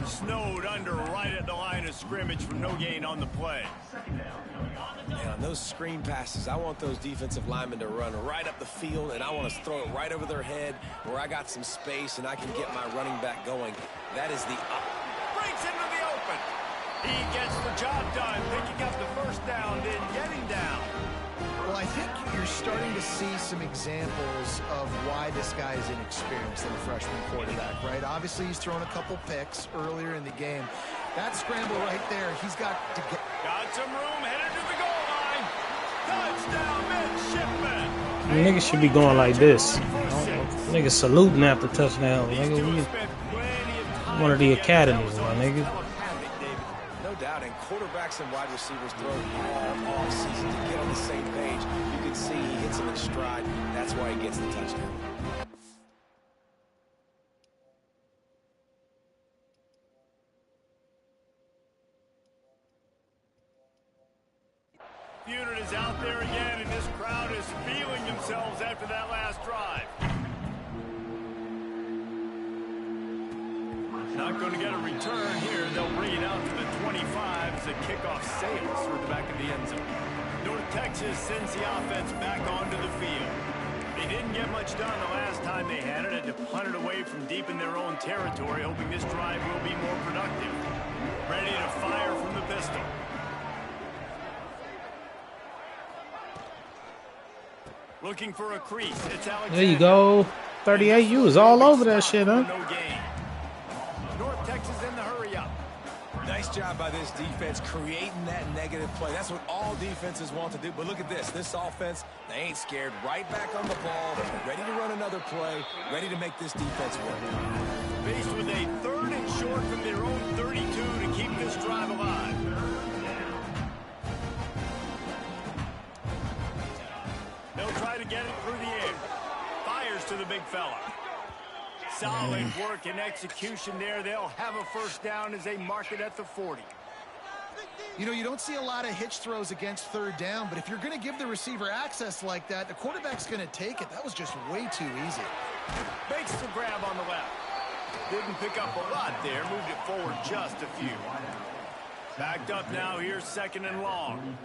Snowed under right at the line of scrimmage for no gain on the play. And on those screen passes, I want those defensive linemen to run right up the field, and I want to throw it right over their head where I got some space and I can get my running back going. That is the Breaks into the open. He gets the job done, picking up the first down, then getting down. Well, I think you're starting to see some examples of why this guy is inexperienced in a freshman quarterback, right? Obviously, he's thrown a couple picks earlier in the game. That scramble right there, he's got to get... Got some room, headed to the goal line. Touchdown, midshipman. Niggas should be going like this. Niggas saluting after touchdown. Nigga, we one of the academies, my nigga. No doubt, and quarterbacks and wide receivers throw all season to get on the same page. You can see he hits him in stride. That's why he gets the touchdown. Unit is out there again, and this crowd is feeling themselves after that last drive. Not going to get a return here. They'll bring it out to the 25 as the kickoff sails through the back of the end zone. North Texas sends the offense back onto the field. They didn't get much done the last time they had it. Had to punt it away from deep in their own territory, hoping this drive will be more productive. Ready to fire from the pistol. Looking for a crease. It's Alexander. There you go. 38, you was all over that shit, huh? No gain. North Texas in the hurry up. Nice job by this defense creating that negative play. That's what all defenses want to do. But look at this. This offense, they ain't scared. Right back on the ball, ready to run another play, ready to make this defense work. Faced with a 3rd and short from their own 32 to keep this drive alive. They'll try to get it through the air. Fires to the big fella. Solid work and execution there. They'll have a first down as they mark it at the 40. You know, you don't see a lot of hitch throws against 3rd down, but if you're going to give the receiver access like that, the quarterback's going to take it. That was just way too easy. Makes the grab on the left. Didn't pick up a lot there. Moved it forward just a few. Backed up now. Here's 2nd and long.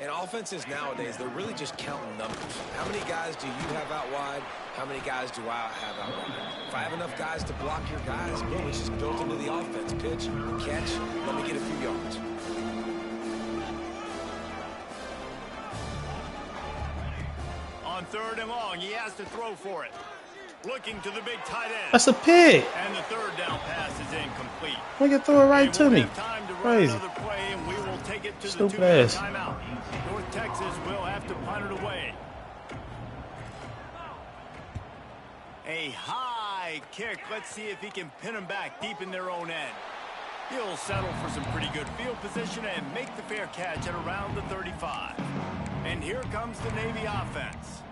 And offenses nowadays, they're really just counting numbers. How many guys do you have out wide? How many guys do I have out wide? If I have enough guys to block your guys, boom, it's just built into the offense. Pitch, catch, let me get a few yards. On 3rd and long, he has to throw for it. Looking to the big tight end. That's a pick. And the 3rd down pass is incomplete. Nigga threw it right to me. Crazy. Play, and we will take it to Stupid the ass. timeout. North Texas will have to punt it away. A high kick. Let's see if he can pin them back deep in their own end. He'll settle for some pretty good field position and make the fair catch at around the 35. And here comes the Navy offense.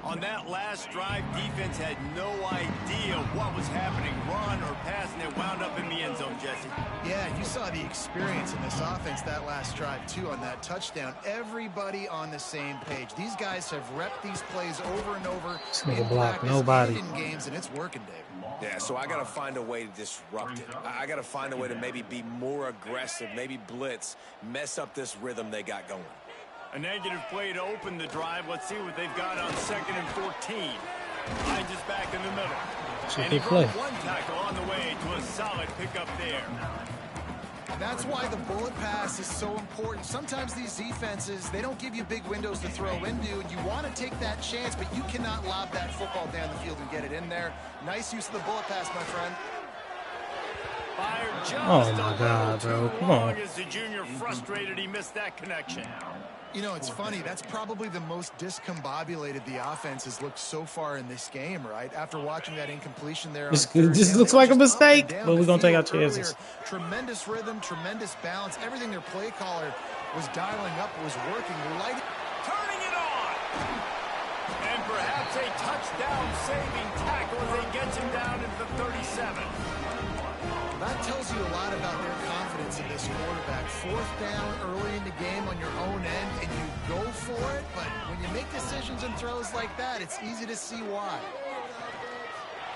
On that last drive, defense had no idea what was happening, run or pass, and it wound up in the end zone, Jesse. Yeah, you saw the experience in this offense that last drive, too, on that touchdown. Everybody on the same page. These guys have repped these plays over and over. This nigga block nobody. In games, and it's working, Dave. Yeah, so I got to find a way to disrupt it. I got to find a way to maybe be more aggressive, maybe blitz, mess up this rhythm they got going. A negative play to open the drive. Let's see what they've got on 2nd and 14. Hines is back in the middle. And he broke one tackle on the way to a solid pickup there. That's why the bullet pass is so important. Sometimes these defenses, they don't give you big windows to throw into, and you want to take that chance, but you cannot lob that football down the field and get it in there. Nice use of the bullet pass, my friend. Fired just oh, my God, bro. Come on. As the junior frustrated, he missed that connection. You know, it's funny. That's probably the most discombobulated the offense has looked so far in this game, right? After watching that incompletion there. This looks like a mistake, but we're going to take our chances. Tremendous rhythm, tremendous balance. Everything their play caller was dialing up was working. Turning it on! And perhaps a touchdown-saving tackle as he gets him down into the 37. That tells you a lot about their confidence in this quarterback. 4th down early in the game on your own end, and you go for it, but when you make decisions and throws like that, it's easy to see why.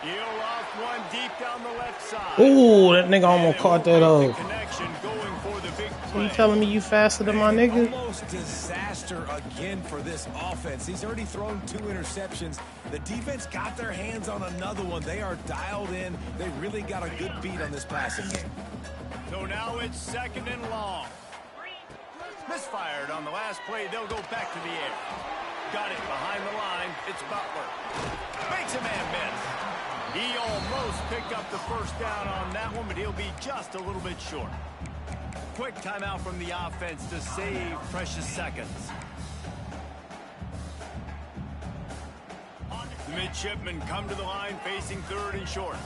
He'll lost one deep down the left side. Ooh, that nigga almost caught that off. Connection going for the big So play. you telling me you faster than my nigga? Almost disaster again for this offense. He's already thrown 2 interceptions. The defense got their hands on another one. They are dialed in. They really got a good beat on this passing game. So now it's 2nd and long. Misfired on the last play. They'll go back to the air. Got it behind the line. It's Butler. Makes a man miss. He almost picked up the first down on that one, but he'll be just a little bit short. Quick timeout from the offense to save precious seconds. The midshipmen come to the line facing 3rd and short.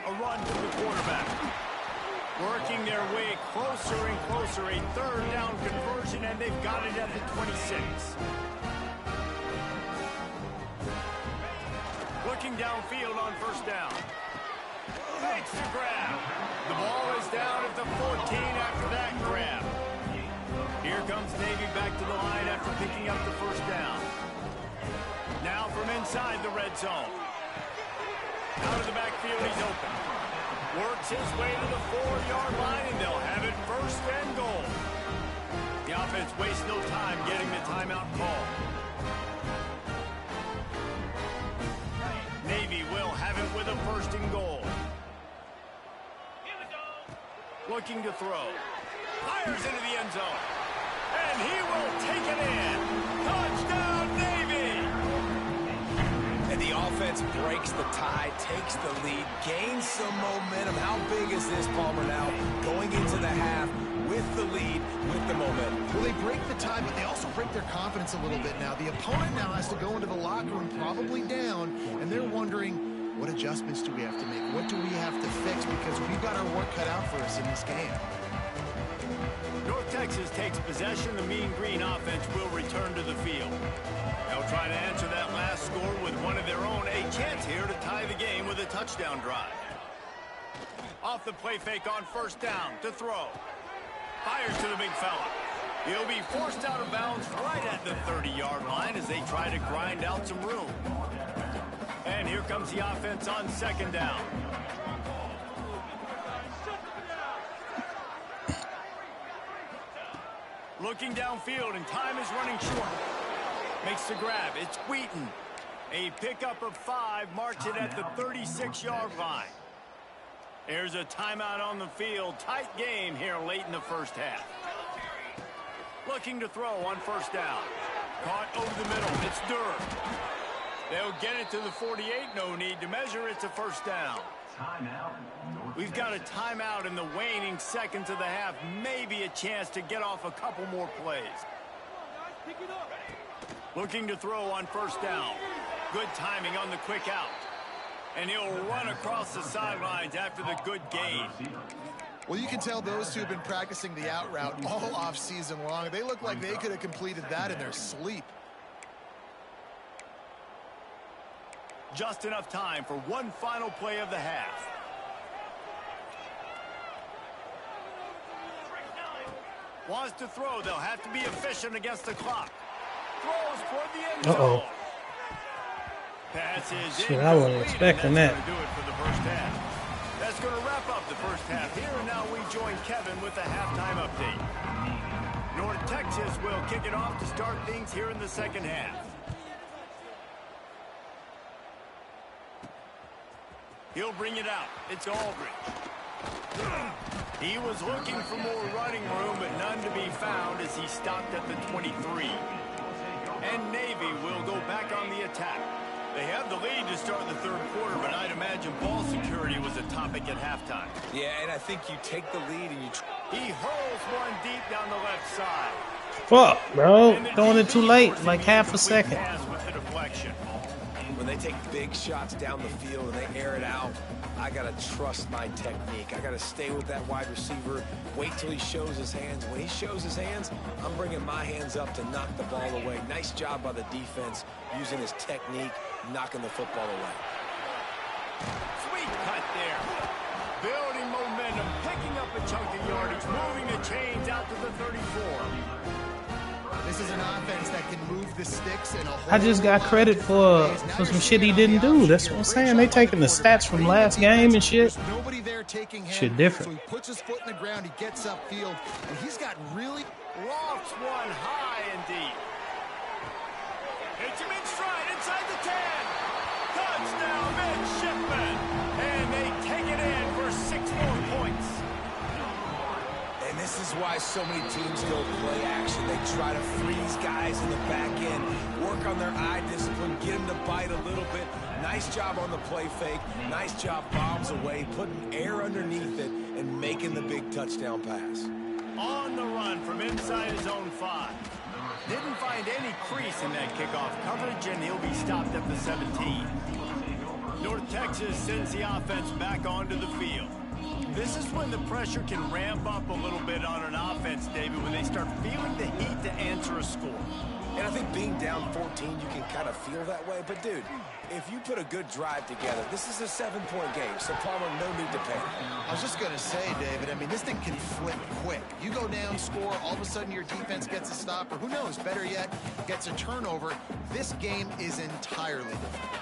A run to the quarterback. Working their way closer and closer. A 3rd down conversion, and they've got it at the 26. Looking downfield on 1st down. Makes the grab. The ball is down at the 14 after that grab. Here comes Navy back to the line after picking up the 1st down. Now from inside the red zone. Out of the backfield, he's open. Works his way to the 4-yard line, and they'll have it 1st and goal. The offense wastes no time getting the timeout call. Navy will have it with a 1st and goal. Looking to throw. Fires into the end zone. And he will take it in. Touchdown, Navy! And the offense breaks the tie, takes the lead, gains some momentum. How big is this, Palmer, now? Going into the half with the lead, with the momentum. Well, they break the tie, but they also break their confidence a little bit now. The opponent now has to go into the locker room probably down, and they're wondering, what adjustments do we have to make? What do we have to fix? Because we've got our work cut out for us in this game. North Texas takes possession. The Mean Green offense will return to the field. They'll try to answer that last score with one of their own. A chance here to tie the game with a touchdown drive. Off the play fake on 1st down to throw. Fires to the big fella. He'll be forced out of bounds right at the 30-yard line as they try to grind out some room. And here comes the offense on 2nd down. Looking downfield, and time is running short. Makes the grab. It's Wheaton. A pickup of 5, marks it at the 36-yard line. There's a timeout on the field. Tight game here late in the 1st half. Looking to throw on 1st down. Caught over the middle. It's Durr. They'll get it to the 48. No need to measure. It's a 1st down. We've got a timeout in the waning seconds of the half. Maybe a chance to get off a couple more plays. Looking to throw on 1st down. Good timing on the quick out. And he'll run across the sidelines after the good gain. Well, you can tell those two have been practicing the out route all off season long. They look like they could have completed that in their sleep. Just enough time for one final play of the half. Wants to throw. They'll have to be efficient against the clock. Throws toward the end zone. Pass is Shit, I wasn't expecting that. That's going to do it for the 1st half. That's going to wrap up the 1st half here, and now we join Kevin with the halftime update. North Texas will kick it off to start things here in the 2nd half. He'll bring it out. It's Aldridge. He was looking for more running room, but none to be found as he stopped at the 23. And Navy will go back on the attack. They have the lead to start the 3rd quarter, but I'd imagine ball security was a topic at halftime. Yeah, and I think you take the lead and you... He hurls one deep down the left side. Fuck, bro. Throwing it too late, like half a second. With the deflection. When they take big shots down the field and they air it out, I got to trust my technique. I got to stay with that wide receiver, wait till he shows his hands. When he shows his hands, I'm bringing my hands up to knock the ball away. Nice job by the defense using his technique, knocking the football away. Sweet cut there. Building momentum, picking up a chunk of yardage, moving the chains out to the 34. They This is an offense that can move the sticks in a whole I just got credit for some shit he didn't do. That's what I'm saying. They taking the stats from last game and shit. There's nobody there taking him. Shit different. So he puts his foot in the ground, he gets upfield, and he's got really Lofts one high and deep. Hits him in stride inside the 10. Touchdown, midshipmen. And they take it in for 6 more points. And this is why so many teams go play action. They try to freeze guys in the back end, work on their eye discipline, get them to bite a little bit. Nice job on the play fake. Nice job bombs away, putting air underneath it, and making the big touchdown pass. On the run from inside his own 5. Didn't find any crease in that kickoff coverage, and he'll be stopped at the 17. North Texas sends the offense back onto the field. This is when the pressure can ramp up a little bit on an offense, David, when they start feeling the heat to answer a score. And I think being down 14, you can kind of feel that way. But, dude, if you put a good drive together, this is a 7-point game, so Palmer, no need to panic. I was just going to say, David, I mean, this thing can flip quick. You go down, score, all of a sudden your defense gets a stop, or who knows, better yet, gets a turnover. This game is entirely different.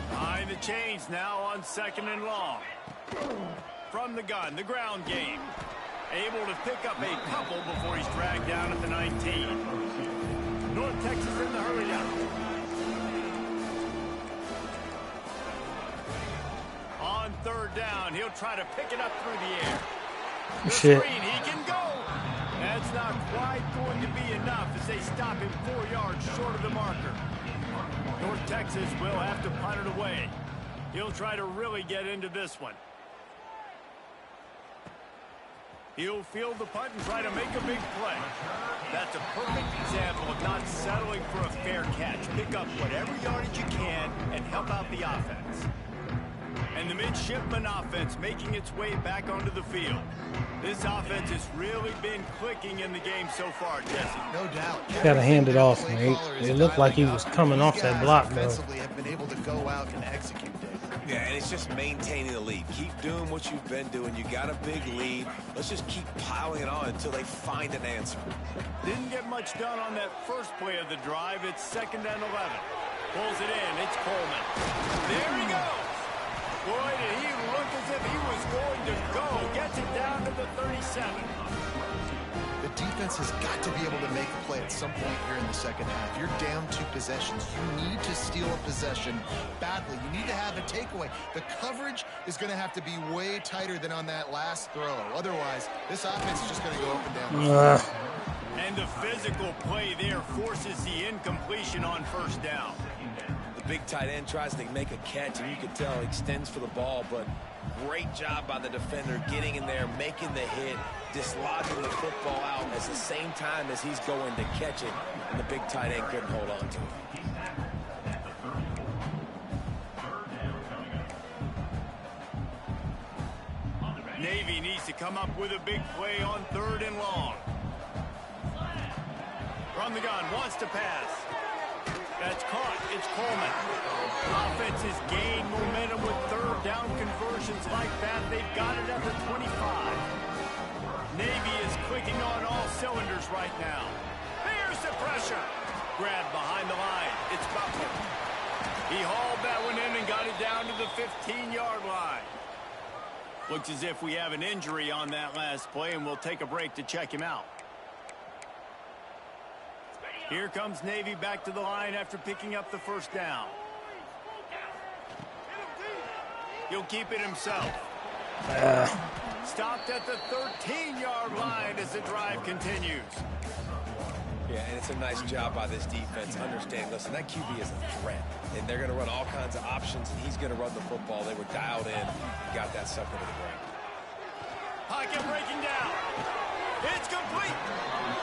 Behind the chains now on 2nd and long. From the gun, the ground game. Able to pick up a couple before he's dragged down at the 19. North Texas in the hurry up. On 3rd down, he'll try to pick it up through the air. The screen, he can go. That's not quite going to be enough as they stop him 4 yards short of the marker. North Texas will have to punt it away. He'll try to really get into this one. He'll field the punt and try to make a big play. That's a perfect example of not settling for a fair catch. Pick up whatever yardage you can and help out the offense. And the midshipman offense making its way back onto the field. This offense has really been clicking in the game so far, Jesse. No doubt. Gotta hand it off, mate. It looked like he was coming off that block, though. Offensively have been able to go out and execute, David. Yeah, and it's just maintaining the lead. Keep doing what you've been doing. You got a big lead. Let's just keep piling it on until they find an answer. Didn't get much done on that first play of the drive. It's 2nd and 11. Pulls it in. It's Coleman. There he goes. Boy, did he look as if he was going to go. Gets it down to the 37. The defense has got to be able to make a play at some point here in the second half. You're down 2 possessions. You need to steal a possession badly. You need to have a takeaway. The coverage is going to have to be way tighter than on that last throw. Otherwise, this offense is just going to go up and down. And the physical play there forces the incompletion on 1st down. The big tight end tries to make a catch, and you can tell he extends for the ball, but great job by the defender getting in there, making the hit, dislodging the football out at the same time as he's going to catch it, and the big tight end couldn't hold on to it. Navy needs to come up with a big play on 3rd and long. From the gun, wants to pass. That's caught. It's Coleman. Offense has gained momentum with 3rd down conversions like that. They've got it at the 25. Navy is clicking on all cylinders right now. There's the pressure. Grab behind the line. It's Butler. He hauled that one in and got it down to the 15-yard line. Looks as if we have an injury on that last play, and we'll take a break to check him out. Here comes Navy back to the line after picking up the 1st down. He'll keep it himself. Stopped at the 13-yard line as the drive continues. Yeah, and it's a nice job by this defense. Understand, listen, that QB is a threat, and they're going to run all kinds of options, and he's going to run the football. They were dialed in, got that sucker to the ground. Pocket breaking down. It's complete.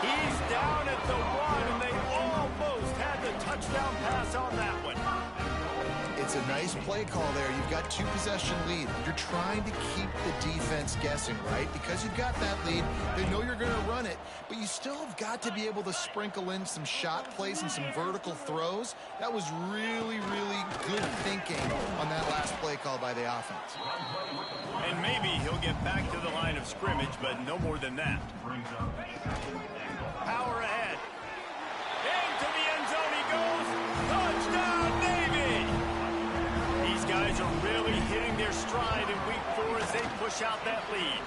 He's down at the 1, and they almost had the touchdown pass on that one. It's a nice play call there. You've got 2-possession lead. You're trying to keep the defense guessing, right? Because you've got that lead, they know you're going to run it, but you still have got to be able to sprinkle in some shot plays and some vertical throws. That was really, really good thinking on that last play call by the offense. And maybe he'll get back to the line of scrimmage, but no more than that. Power ahead. push out that lead.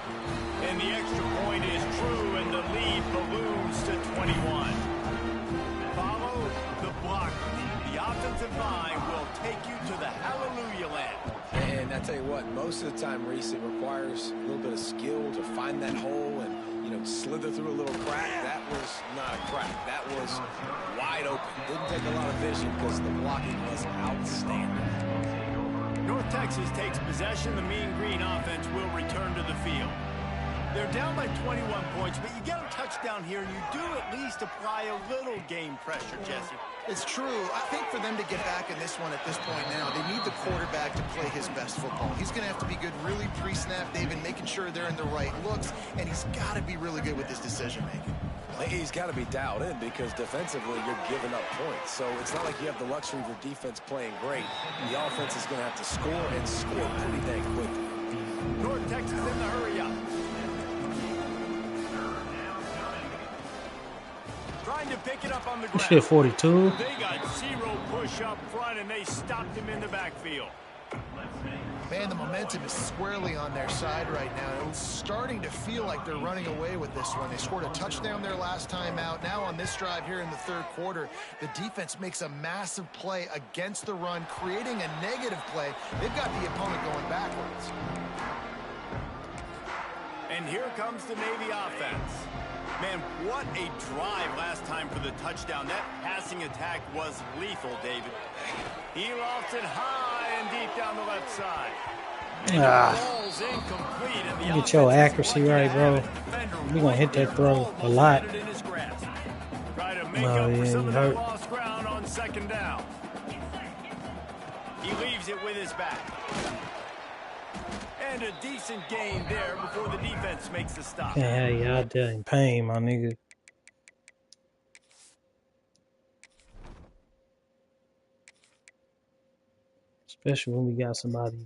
And the extra point is true, and the lead balloons to 21. Follow the blocker. The offensive line will take you to the hallelujah land. And I tell you what, most of the time, Reese, it requires a little bit of skill to find that hole and, you know, slither through a little crack. That was not a crack. That was wide open. Didn't take a lot of vision because the blocking was outstanding. North Texas takes possession. The Mean Green offense will return to the field. They're down by 21 points, but you get a touchdown here, and you do at least apply a little game pressure, Jesse. It's true. I think for them to get back in this one at this point now, they need the quarterback to play his best football. He's going to have to be good really pre-snap. They've been making sure they're in the right looks, and he's got to be really good with his decision-making. He's got to be dialed in because defensively you're giving up points. So it's not like you have the luxury of your defense playing great. The offense is going to have to score and score pretty dang quickly. North Texas in the hurry up. Trying to pick it up on the ground. Shit, 42. They got zero push up front, and they stopped him in the backfield. Man, the momentum is squarely on their side right now. It's starting to feel like they're running away with this one. They scored a touchdown their last time out. Now on this drive here in the third quarter, the defense makes a massive play against the run, creating a negative play. They've got the opponent going backwards. And here comes the Navy offense. Man, what a drive last time for the touchdown. That passing attack was lethal, David. He lofts it high and deep down the left side. Ah. Get your accuracy right, bro. We're going to hit that throw a lot. Try to make up for some of that lost ground on second down. He leaves it with his back. And a decent gain there before the defense makes the stop. Yeah, y'all dead in pain, my nigga. Especially when we got somebody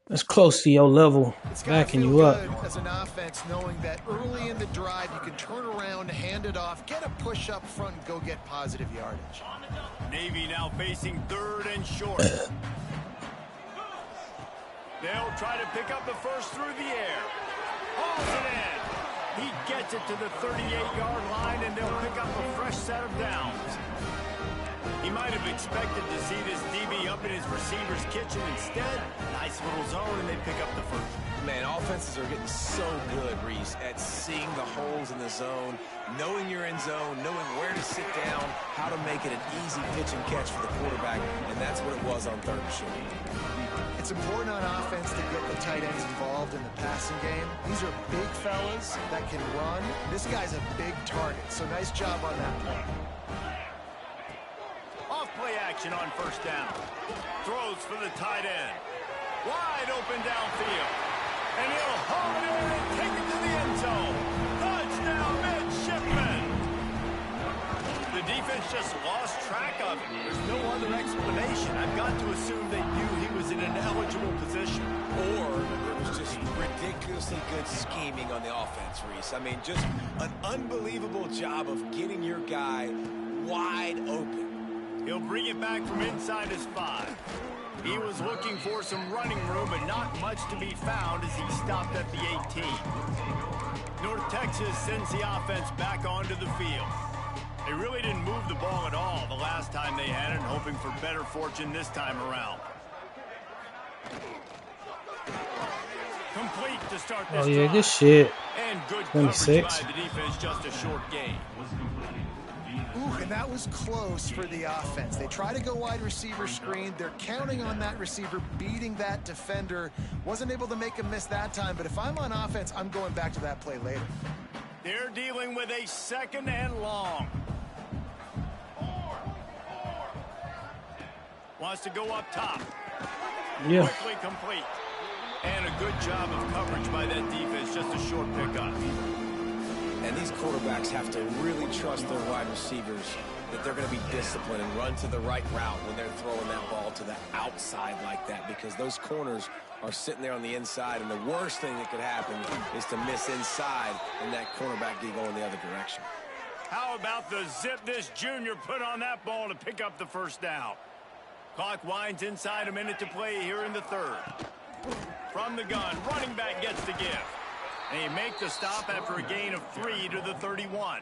that's close to your level, backing you up. As an offense, knowing that early in the drive you can turn around, hand it off, get a push up front, and go get positive yardage. Navy now facing third and short. They'll try to pick up the first through the air. Hauls it in. He gets it to the 38-yard line, and they'll pick up a fresh set of downs. He might have expected to see this DB up in his receiver's kitchen. Instead, nice little zone, and they pick up the first. Man, offenses are getting so good, Reese, at seeing the holes in the zone, knowing you're in zone, knowing where to sit down, how to make it an easy pitch and catch for the quarterback, and that's what it was on third and short. It's important on offense to get the tight ends involved in the passing game. These are big fellas that can run. This guy's a big target, so nice job on that play. Off-play action on first down. Throws for the tight end. Wide open downfield. And he'll haul it in and take it to the end zone. Touchdown, midshipman. The defense just lost track of it. There's no other explanation. I've got to assume they knew he was in an eligible position. Or it was just ridiculously good scheming on the offense, Reese. I mean, just an unbelievable job of getting your guy wide open. He'll bring it back from inside his 5. He was looking for some running room, but not much to be found as he stopped at the 18. North Texas sends the offense back onto the field. They really didn't move the ball at all the last time they had it, hoping for better fortune this time around. Complete to start this Oh yeah, drive. good shit. And good 26. coverage by the defense, just a short gain. Ooh, and that was close for the offense. They try to go wide receiver screen. They're counting on that receiver beating that defender. Wasn't able to make him miss that time, but if I'm on offense, I'm going back to that play later. They're dealing with a second and long. Wants to go up top. Yeah. Quickly complete. And a good job of coverage by that defense. Just a short pickup. And these quarterbacks have to really trust their wide receivers that they're going to be disciplined and run to the right route when they're throwing that ball to the outside like that, because those corners are sitting there on the inside, and the worst thing that could happen is to miss inside and that cornerback be going the other direction. How about the zip this junior put on that ball to pick up the first down? Clock winds inside, a minute to play here in the third. From the gun, running back gets the give. And he make the stop after a gain of 3 to the 31.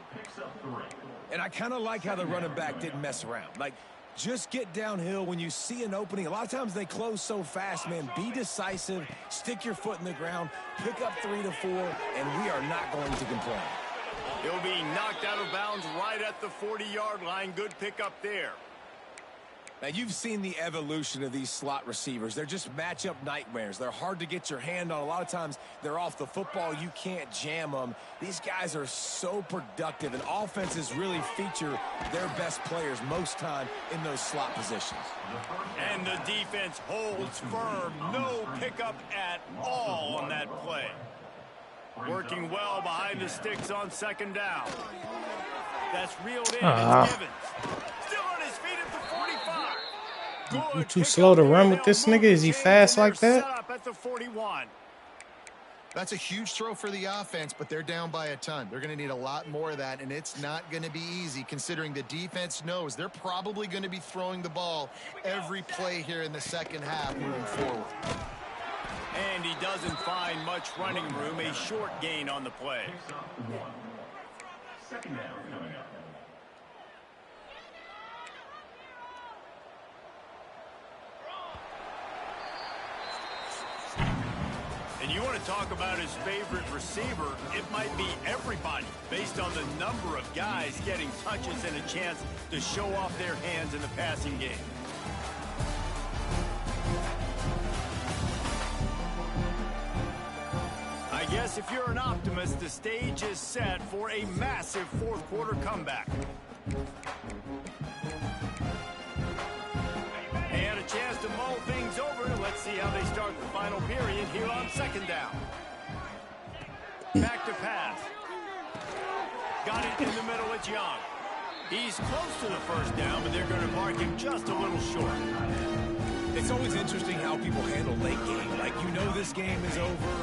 And I kind of like how the running back didn't mess around. Like, just get downhill when you see an opening. A lot of times they close so fast, man. Be decisive, stick your foot in the ground, pick up 3 to 4, and we are not going to complain. He'll be knocked out of bounds right at the 40-yard line. Good pickup there. Now, you've seen the evolution of these slot receivers. They're just matchup nightmares. They're hard to get your hand on. A lot of times, they're off the football. You can't jam them. These guys are so productive, and offenses really feature their best players most time in those slot positions. And the defense holds firm. No pickup at all on that play. Working well behind the sticks on second down. That's reeled in. It's Givens. Still on his feet at the 45. You too slow to run with this nigga? Is he fast like that? At the 41. That's a huge throw for the offense, but they're down by a ton. They're going to need a lot more of that, and it's not going to be easy considering the defense knows they're probably going to be throwing the ball every play here in the second half moving forward. And he doesn't find much running room. A short gain on the play. Second down coming up. And you want to talk about his favorite receiver, it might be everybody based on the number of guys getting touches and a chance to show off their hands in the passing game. I guess if you're an optimist, the stage is set for a massive fourth quarter comeback. They had a chance to mull things over. Let's see how they start the final period here on second down. Back to pass. Got it in the middle. It's Young. He's close to the first down, but they're going to mark him just a little short. It's always interesting how people handle late game. Like, you know this game is over.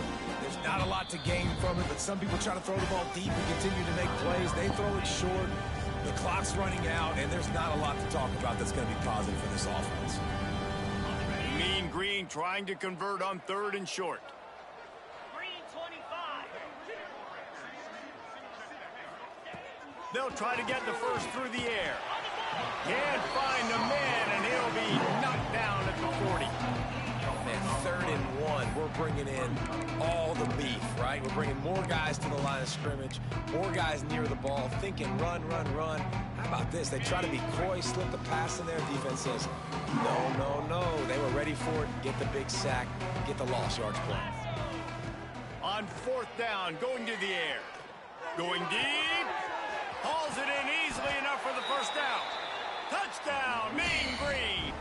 There's not a lot to gain from it, but some people try to throw the ball deep and continue to make plays. They throw it short. The clock's running out, and there's not a lot to talk about that's going to be positive for this offense. Mean Green trying to convert on third and short. Green 25. They'll try to get the first through the air. Can't find the man, and he'll be knocked down at the 40. And 3rd and 1, we're bringing in all the beef, right? We're bringing more guys to the line of scrimmage, more guys near the ball, thinking run, run, run. How about this? They try to be coy, slip the pass in there. Defense says, no, no, no. They were ready for it. Get the big sack, get the lost yards play. On 4th down, going to the air. Going deep. Hauls it in easily enough for the first down. Touchdown, Mean Green.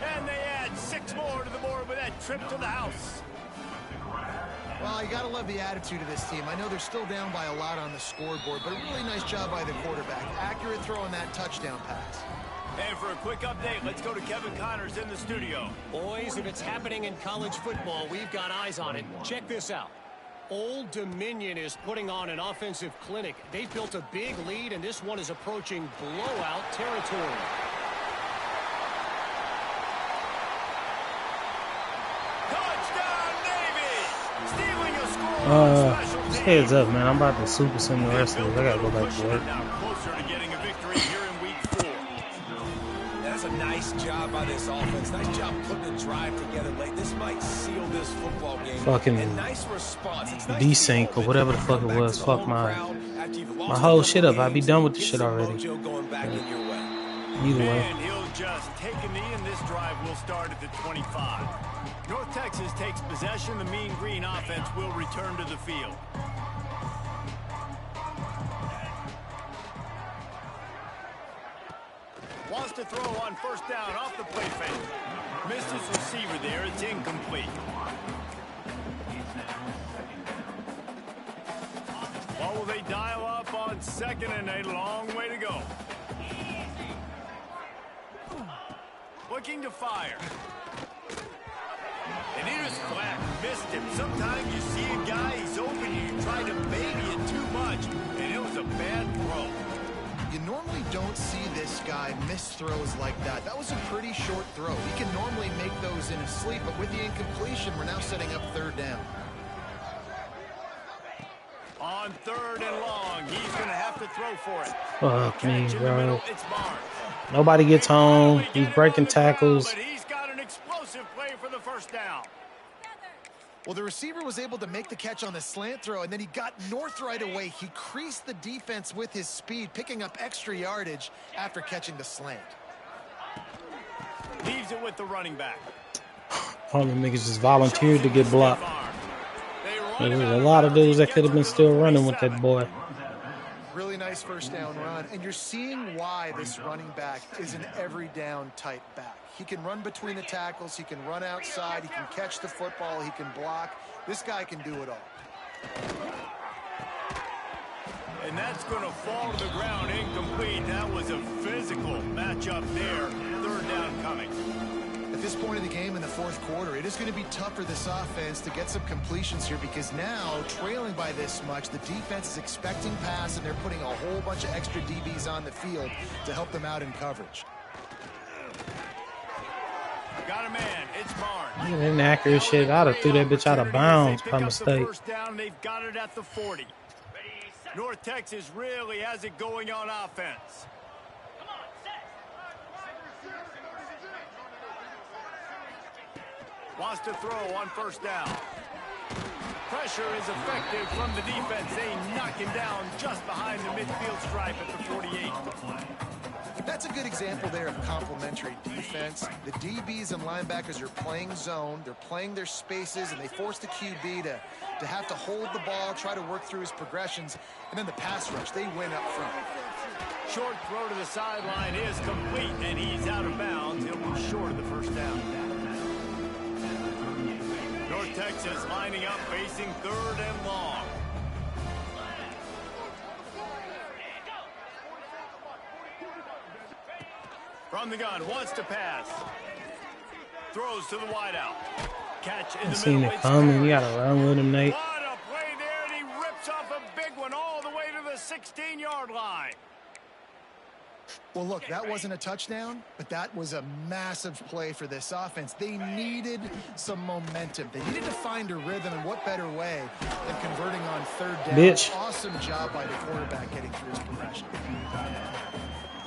And they add 6 more to the board with that trip to the house. Well, you got to love the attitude of this team. I know they're still down by a lot on the scoreboard, but a really nice job by the quarterback. Accurate throw on that touchdown pass. And for a quick update, let's go to Kevin Connors in the studio. Boys, if it's happening in college football, we've got eyes on it. Check this out. Old Dominion is putting on an offensive clinic. They've built a big lead, and this one is approaching blowout territory. Touchdown, Navy! Stealing a score on special teams. Heads up, man. I'm about to super send the rest of it. I gotta go back to work. Now closer to getting a victory here in week 4. That's a nice job by this offense. Nice job putting a drive together late. This might seal this football game. Fucking and nice response. It's nice desync or whatever the fuck it was. Fuck my whole shit up. I'd be done with the shit already. Going back in your way. Either way. And he'll just take a knee, and this drive will start at the 25. North Texas takes possession. The Mean Green offense will return to the field. Wants to throw on first down off the play fake. Missed his receiver there. It's incomplete. What will they dial up on second, and a long way to go. Looking to fire. And it is flat. Missed him. Sometimes you see a guy, he's open, you try to baby it too much, and it was a bad throw. You normally don't see this guy miss throws like that. That was a pretty short throw. He can normally make those in his sleep, but with the incompletion, we're now setting up third down. On 3rd and long, he's going to have to throw for it. Fuck me, Catch in the bro. middle, it's Barnes. Nobody gets home. Finally He's get it breaking on the ground, tackles. but he's got an explosive play for the first down. Well, the receiver was able to make the catch on the slant throw, and then he got north right away. He creased the defense with his speed, picking up extra yardage after catching the slant. Leaves it with the running back. All the niggas just volunteered to get blocked. They There run was it a lot out of dudes that to could have been the still running with that 47. boy. Really nice first down run, and you're seeing why this running back is an every down type back. He can run between the tackles, he can run outside, he can catch the football, he can block. This guy can do it all. And that's going to fall to the ground incomplete. That was a physical matchup there. 3rd down coming. At this point of the game in the fourth quarter, it is going to be tough for this offense to get some completions here because now, trailing by this much, the defense is expecting pass, and they're putting a whole bunch of extra DBs on the field to help them out in coverage. Got a man. It's Barnes. Look at that inaccurate shit. I'd have threw that bitch out of bounds by mistake. First down, they've got it at the 40. North Texas really has it going on offense. Wants to throw on first down. Pressure is effective from the defense. They knock him down just behind the midfield stripe at the 48. That's a good example there of complementary defense. The DBs and linebackers are playing zone, they're playing their spaces, and they force the QB to have to hold the ball, try to work through his progressions, and then the pass rush, they win up front. Short throw to the sideline is complete, and he's out of bounds. He'll be short of the first down. North Texas lining up, facing 3rd and long. From the gun, wants to pass. Throws to the wideout. Catch in I the seen middle. it It's coming. You Parrish. gotta run with him, Nate. What a play there, and he rips off a big one all the way to the 16-yard line. Well, look, that wasn't a touchdown, but that was a massive play for this offense. They needed some momentum. They needed to find a rhythm, and what better way than converting on 3rd down. Bitch. Awesome job by the quarterback getting through his progression.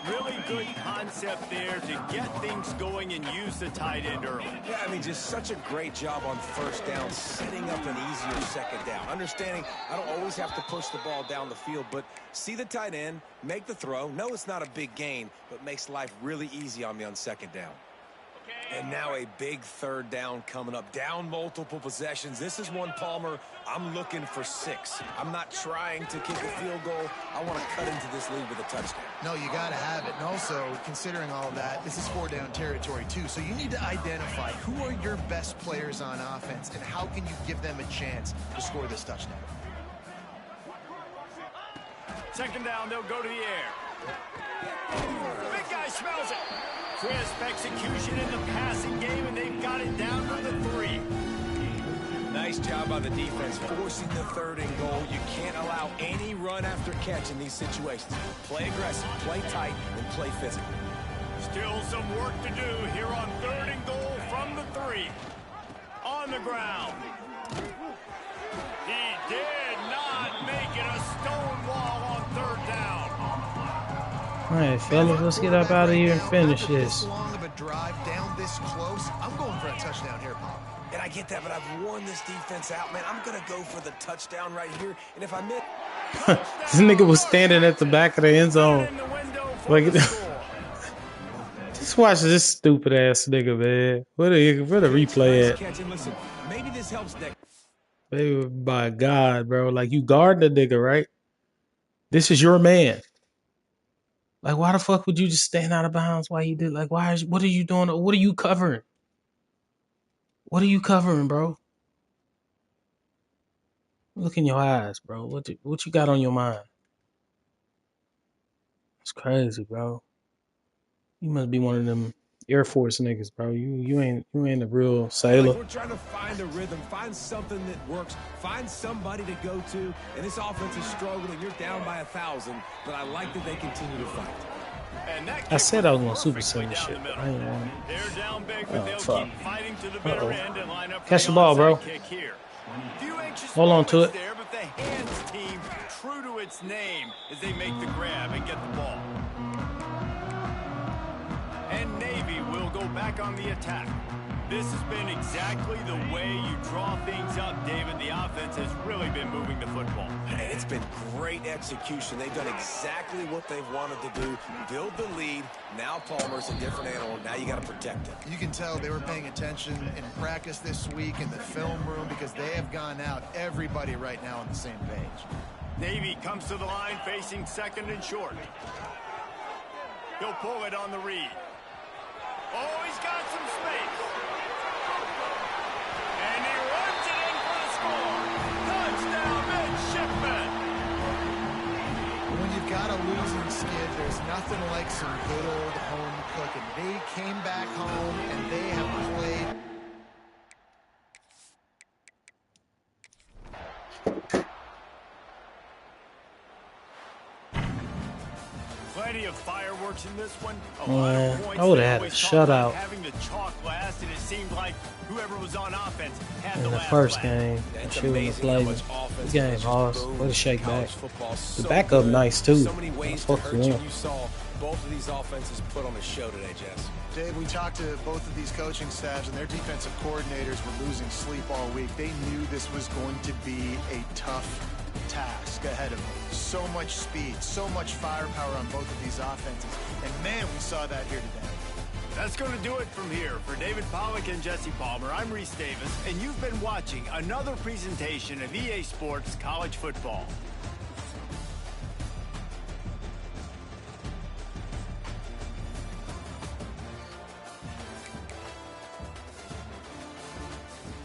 Really good concept there to get things going and use the tight end early. Yeah, I mean, just such a great job on first down, setting up an easier second down. Understanding I don't always have to push the ball down the field, but see the tight end, make the throw. No, it's not a big gain, but makes life really easy on me on second down. And now a big 3rd down coming up. Down multiple possessions. This is one, Palmer, I'm looking for 6. I'm not trying to kick a field goal. I want to cut into this lead with a touchdown. No, you got to have it. And also, considering all that, this is 4-down territory, too. So you need to identify who are your best players on offense and how can you give them a chance to score this touchdown. 2nd down, they'll go to the air. Big guy smells it. Crisp execution in the passing game, and they've got it down to the 3. Nice job by the defense, forcing the 3rd and goal. You can't allow any run after catch in these situations. Play aggressive, play tight, and play physical. Still some work to do here on 3rd and goal from the 3. On the ground. He did not make it a stone wall on 3rd down. All right, fellas, let's get up out of here and finish this. This long of a drive down this close, I'm going for a touchdown here, Paul. And I get that, but I've worn this defense out, man. I'm going to go for the touchdown right here. And if I miss... This nigga was standing at the back of the end zone. In the window for Like, the score. just watch this stupid ass nigga, man. Where the replay at? Catch and listen, maybe this helps next. Baby, by God, bro. Like, you guard the nigga, right? This is your man. Like, why the fuck would you just stand out of bounds? Why you did? Like, what are you doing? What are you covering? What are you covering, bro? Look in your eyes, bro. What you got on your mind? It's crazy, bro. You must be one of them Air Force niggas, bro. You ain't a real Like sailor. we're trying to find a rhythm, find something that works, find somebody to go to. And this offense is struggling. You're down by 1,000, but I like that they continue to fight. And that I kick said was I was gonna super perfectly send this down shit, the but middle. I ain't want They're down big, to. but Oh they'll fuck. keep fighting to the Uh bitter oh. end and line up for Catch the the ball, bro. onside kick here. Few anxious Hold on to moments it. there, but the hands team true to its name as they make the grab and get the ball. And Navy will go back on the attack. This has been exactly the way you draw things up, David. The offense has really been moving the football. And it's been great execution. They've done exactly what they've wanted to do. Build the lead. Now Palmer's a different animal. Now you got to protect him. You can tell they were paying attention in practice this week in the film room because they have gone out, everybody right now on the same page. Navy comes to the line facing second and short. He'll pull it on the read. Oh, he's got some space. And he runs it in for the score. Touchdown, midshipman. When you've got a losing skid, there's nothing like some good old home cooking. They came back home and they have played. Plenty of fireworks in this one. A Man, lot of points. I would've They had a always talk about shutout. having the chalk last, and it seemed like whoever was on offense had In the last first laugh. game, that It's shit was amazing how like much offense the game just lost. booms What a shake college back. football. The So backup good. nice too. So many ways to Fuck hurt with you. him. You saw both of these offenses put on a show today, Jess. Dave, we talked to both of these coaching staffs, and their defensive coordinators were losing sleep all week. They knew this was going to be a tough task ahead of them. So much speed, so much firepower on both of these offenses. And man, we saw that here today. That's going to do it from here. For David Pollack and Jesse Palmer, I'm Reese Davis, and you've been watching another presentation of EA Sports College Football.